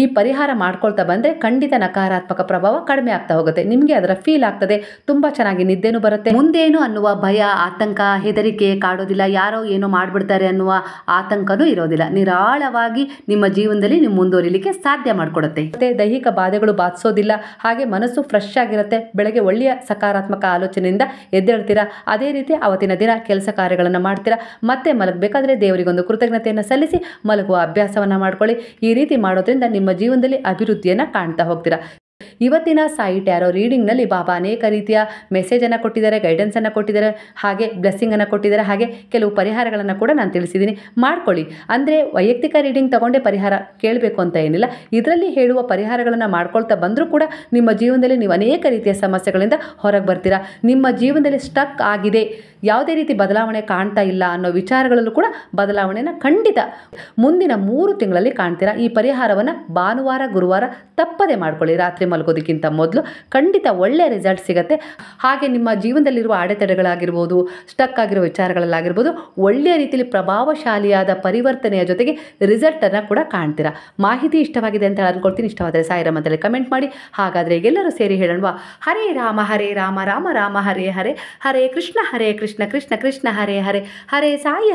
ಈ ಪರಿಹಾರ ಮಾಡ್ಕೊಳ್ತಾ ಬಂದರೆ ಖಂಡಿತ ನಕಾರಾತ್ಮಕ ಪ್ರಭಾವ ಕಡಿಮೆ ಆಗ್ತಾ ಹೋಗುತ್ತೆ. ನಿಮಗೆ ಅದರ ಫೀಲ್ ಆಗ್ತದೆ, ತುಂಬ ಚೆನ್ನಾಗಿ ನಿದ್ದೆನೂ ಬರುತ್ತೆ. ಮುಂದೇನು ಅನ್ನುವ ಭಯ, ಆತಂಕ, ಹೆದರಿಕೆ ಕಾಡೋದಿಲ್ಲ. ಯಾರೋ ಏನೋ ಮಾಡಿಬಿಡ್ತಾರೆ ಅನ್ನುವ ಆತಂಕನೂ ಇರೋದಿಲ್ಲ. ನಿರಾಳವಾಗಿ ನಿಮ್ಮ ಜೀವನದಲ್ಲಿ ನೀವು ಮುಂದುವರಿಲಿಕ್ಕೆ ಸಾಧ್ಯ ಮಾಡಿಕೊಡುತ್ತೆ. ಮತ್ತೆ ದೈಹಿಕ ಬಾಧೆಗಳು ಬಾಧಿಸೋದಿಲ್ಲ. ಹಾಗೆ ಮನಸ್ಸು ಫ್ರೆಶ್ ಆಗಿರುತ್ತೆ. ಬೆಳಗ್ಗೆ ಒಳ್ಳೆಯ ಸಕಾರಾತ್ಮಕ ಆಲೋಚನೆಯಿಂದ ಎದ್ದೇಳ್ತೀರಾ. ಅದೇ ರೀತಿ ಅವತ್ತಿನ ದಿನ ಕೆಲಸ ಕಾರ್ಯಗಳನ್ನು ಮಾಡ್ತೀರಾ. ಮತ್ತೆ ಮಲಗಬೇಕಾದ್ರೆ ದೇವರಿಗೊಂದು ಕೃತಜ್ಞತೆಯನ್ನು ಸಲ್ಲಿಸಿ ಮಲಗುವ ಅಭ್ಯಾಸವನ್ನು ಮಾಡ್ಕೊಳ್ಳಿ. ಈ ರೀತಿ ಮಾಡೋದ್ರಿಂದ ನಿಮ್ಮ ಜೀವನದಲ್ಲಿ ಅಭಿವೃದ್ಧಿಯನ್ನು ಕಾಣ್ತಾ ಹೋಗ್ತೀರಾ. ಇವತ್ತಿನ ಸಾಯಿ ಟ್ಯಾರೋ ರೀಡಿಂಗ್ನಲ್ಲಿ ಬಾಬಾ ಅನೇಕ ರೀತಿಯ ಮೆಸೇಜನ್ನು ಕೊಟ್ಟಿದ್ದಾರೆ, ಗೈಡೆನ್ಸನ್ನು ಕೊಟ್ಟಿದ್ದಾರೆ, ಹಾಗೆ ಬ್ಲೆಸ್ಸಿಂಗನ್ನು ಕೊಟ್ಟಿದ್ದಾರೆ. ಹಾಗೆ ಕೆಲವು ಪರಿಹಾರಗಳನ್ನು ಕೂಡ ನಾನು ತಿಳಿಸಿದ್ದೀನಿ, ಮಾಡ್ಕೊಳ್ಳಿ. ಅಂದರೆ ವೈಯಕ್ತಿಕ ರೀಡಿಂಗ್ ತಗೊಂಡೇ ಪರಿಹಾರ ಕೇಳಬೇಕು ಅಂತ ಏನಿಲ್ಲ. ಇದರಲ್ಲಿ ಹೇಳುವ ಪರಿಹಾರಗಳನ್ನು ಮಾಡ್ಕೊಳ್ತಾ ಬಂದರೂ ಕೂಡ ನಿಮ್ಮ ಜೀವನದಲ್ಲಿ ನೀವು ಅನೇಕ ರೀತಿಯ ಸಮಸ್ಯೆಗಳಿಂದ ಹೊರಗೆ ಬರ್ತೀರಾ. ನಿಮ್ಮ ಜೀವನದಲ್ಲಿ ಸ್ಟಕ್ ಆಗಿದೆ, ಯಾವುದೇ ರೀತಿ ಬದಲಾವಣೆ ಕಾಣ್ತಾ ಇಲ್ಲ ಅನ್ನೋ ವಿಚಾರಗಳಲ್ಲೂ ಕೂಡ ಬದಲಾವಣೆಯನ್ನು ಖಂಡಿತ ಮುಂದಿನ 3 ತಿಂಗಳಲ್ಲಿ ಕಾಣ್ತೀರಾ. ಈ ಪರಿಹಾರವನ್ನು ಭಾನುವಾರ ಗುರುವಾರ ತಪ್ಪದೆ ಮಾಡ್ಕೊಳ್ಳಿ. ರಾತ್ರಿ ಮಲಗೋದಕ್ಕಿಂತ ಮೊದಲು ಖಂಡಿತ ಒಳ್ಳೆಯ ರಿಸಲ್ಟ್ ಸಿಗುತ್ತೆ. ಹಾಗೆ ನಿಮ್ಮ ಜೀವನದಲ್ಲಿರುವ ಅಡೆತಡೆಗಳಾಗಿರ್ಬೋದು, ಸ್ಟಕ್ ಆಗಿರೋ ವಿಚಾರಗಳಲ್ಲಾಗಿರ್ಬೋದು, ಒಳ್ಳೆಯ ರೀತಿಯಲ್ಲಿ ಪ್ರಭಾವಶಾಲಿಯಾದ ಪರಿವರ್ತನೆಯ ಜೊತೆಗೆ ರಿಸಲ್ಟನ್ನು ಕೂಡ ಕಾಣ್ತೀರಾ. ಮಾಹಿತಿ ಇಷ್ಟವಾಗಿದೆ ಅಂತ ಅಂದ್ಕೊಳ್ತೀನಿ. ಇಷ್ಟವಾದರೆ ಸಾಯಿರಾಮ್ ಅಂತೇಳಿ ಕಮೆಂಟ್ ಮಾಡಿ. ಹಾಗಾದರೆ ಎಲ್ಲರೂ ಸೇರಿ ಹೇಳೋಣ, ಹರೇ ರಾಮ ರಾಮ ರಾಮ ಹರೇ ಹರೇ, ಹರೇ ಕೃಷ್ಣ ಕೃಷ್ಣ ಕೃಷ್ಣ ಹರೇ ಹರೇ, ಹರೇ ಸಾಯಿ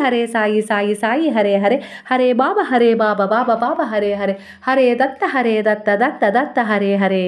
ಸಾಯಿ ಸಾಯಿ ಹರೇ ಹರೇ, ಹರೇ ಬಾಬಾ ಬಾಬಾ ಬಾಬಾ ಹರೇ ಹರೇ, ಹರೇ ದತ್ತ ದತ್ತ ದತ್ತ ಹರೇ ಹರೇ.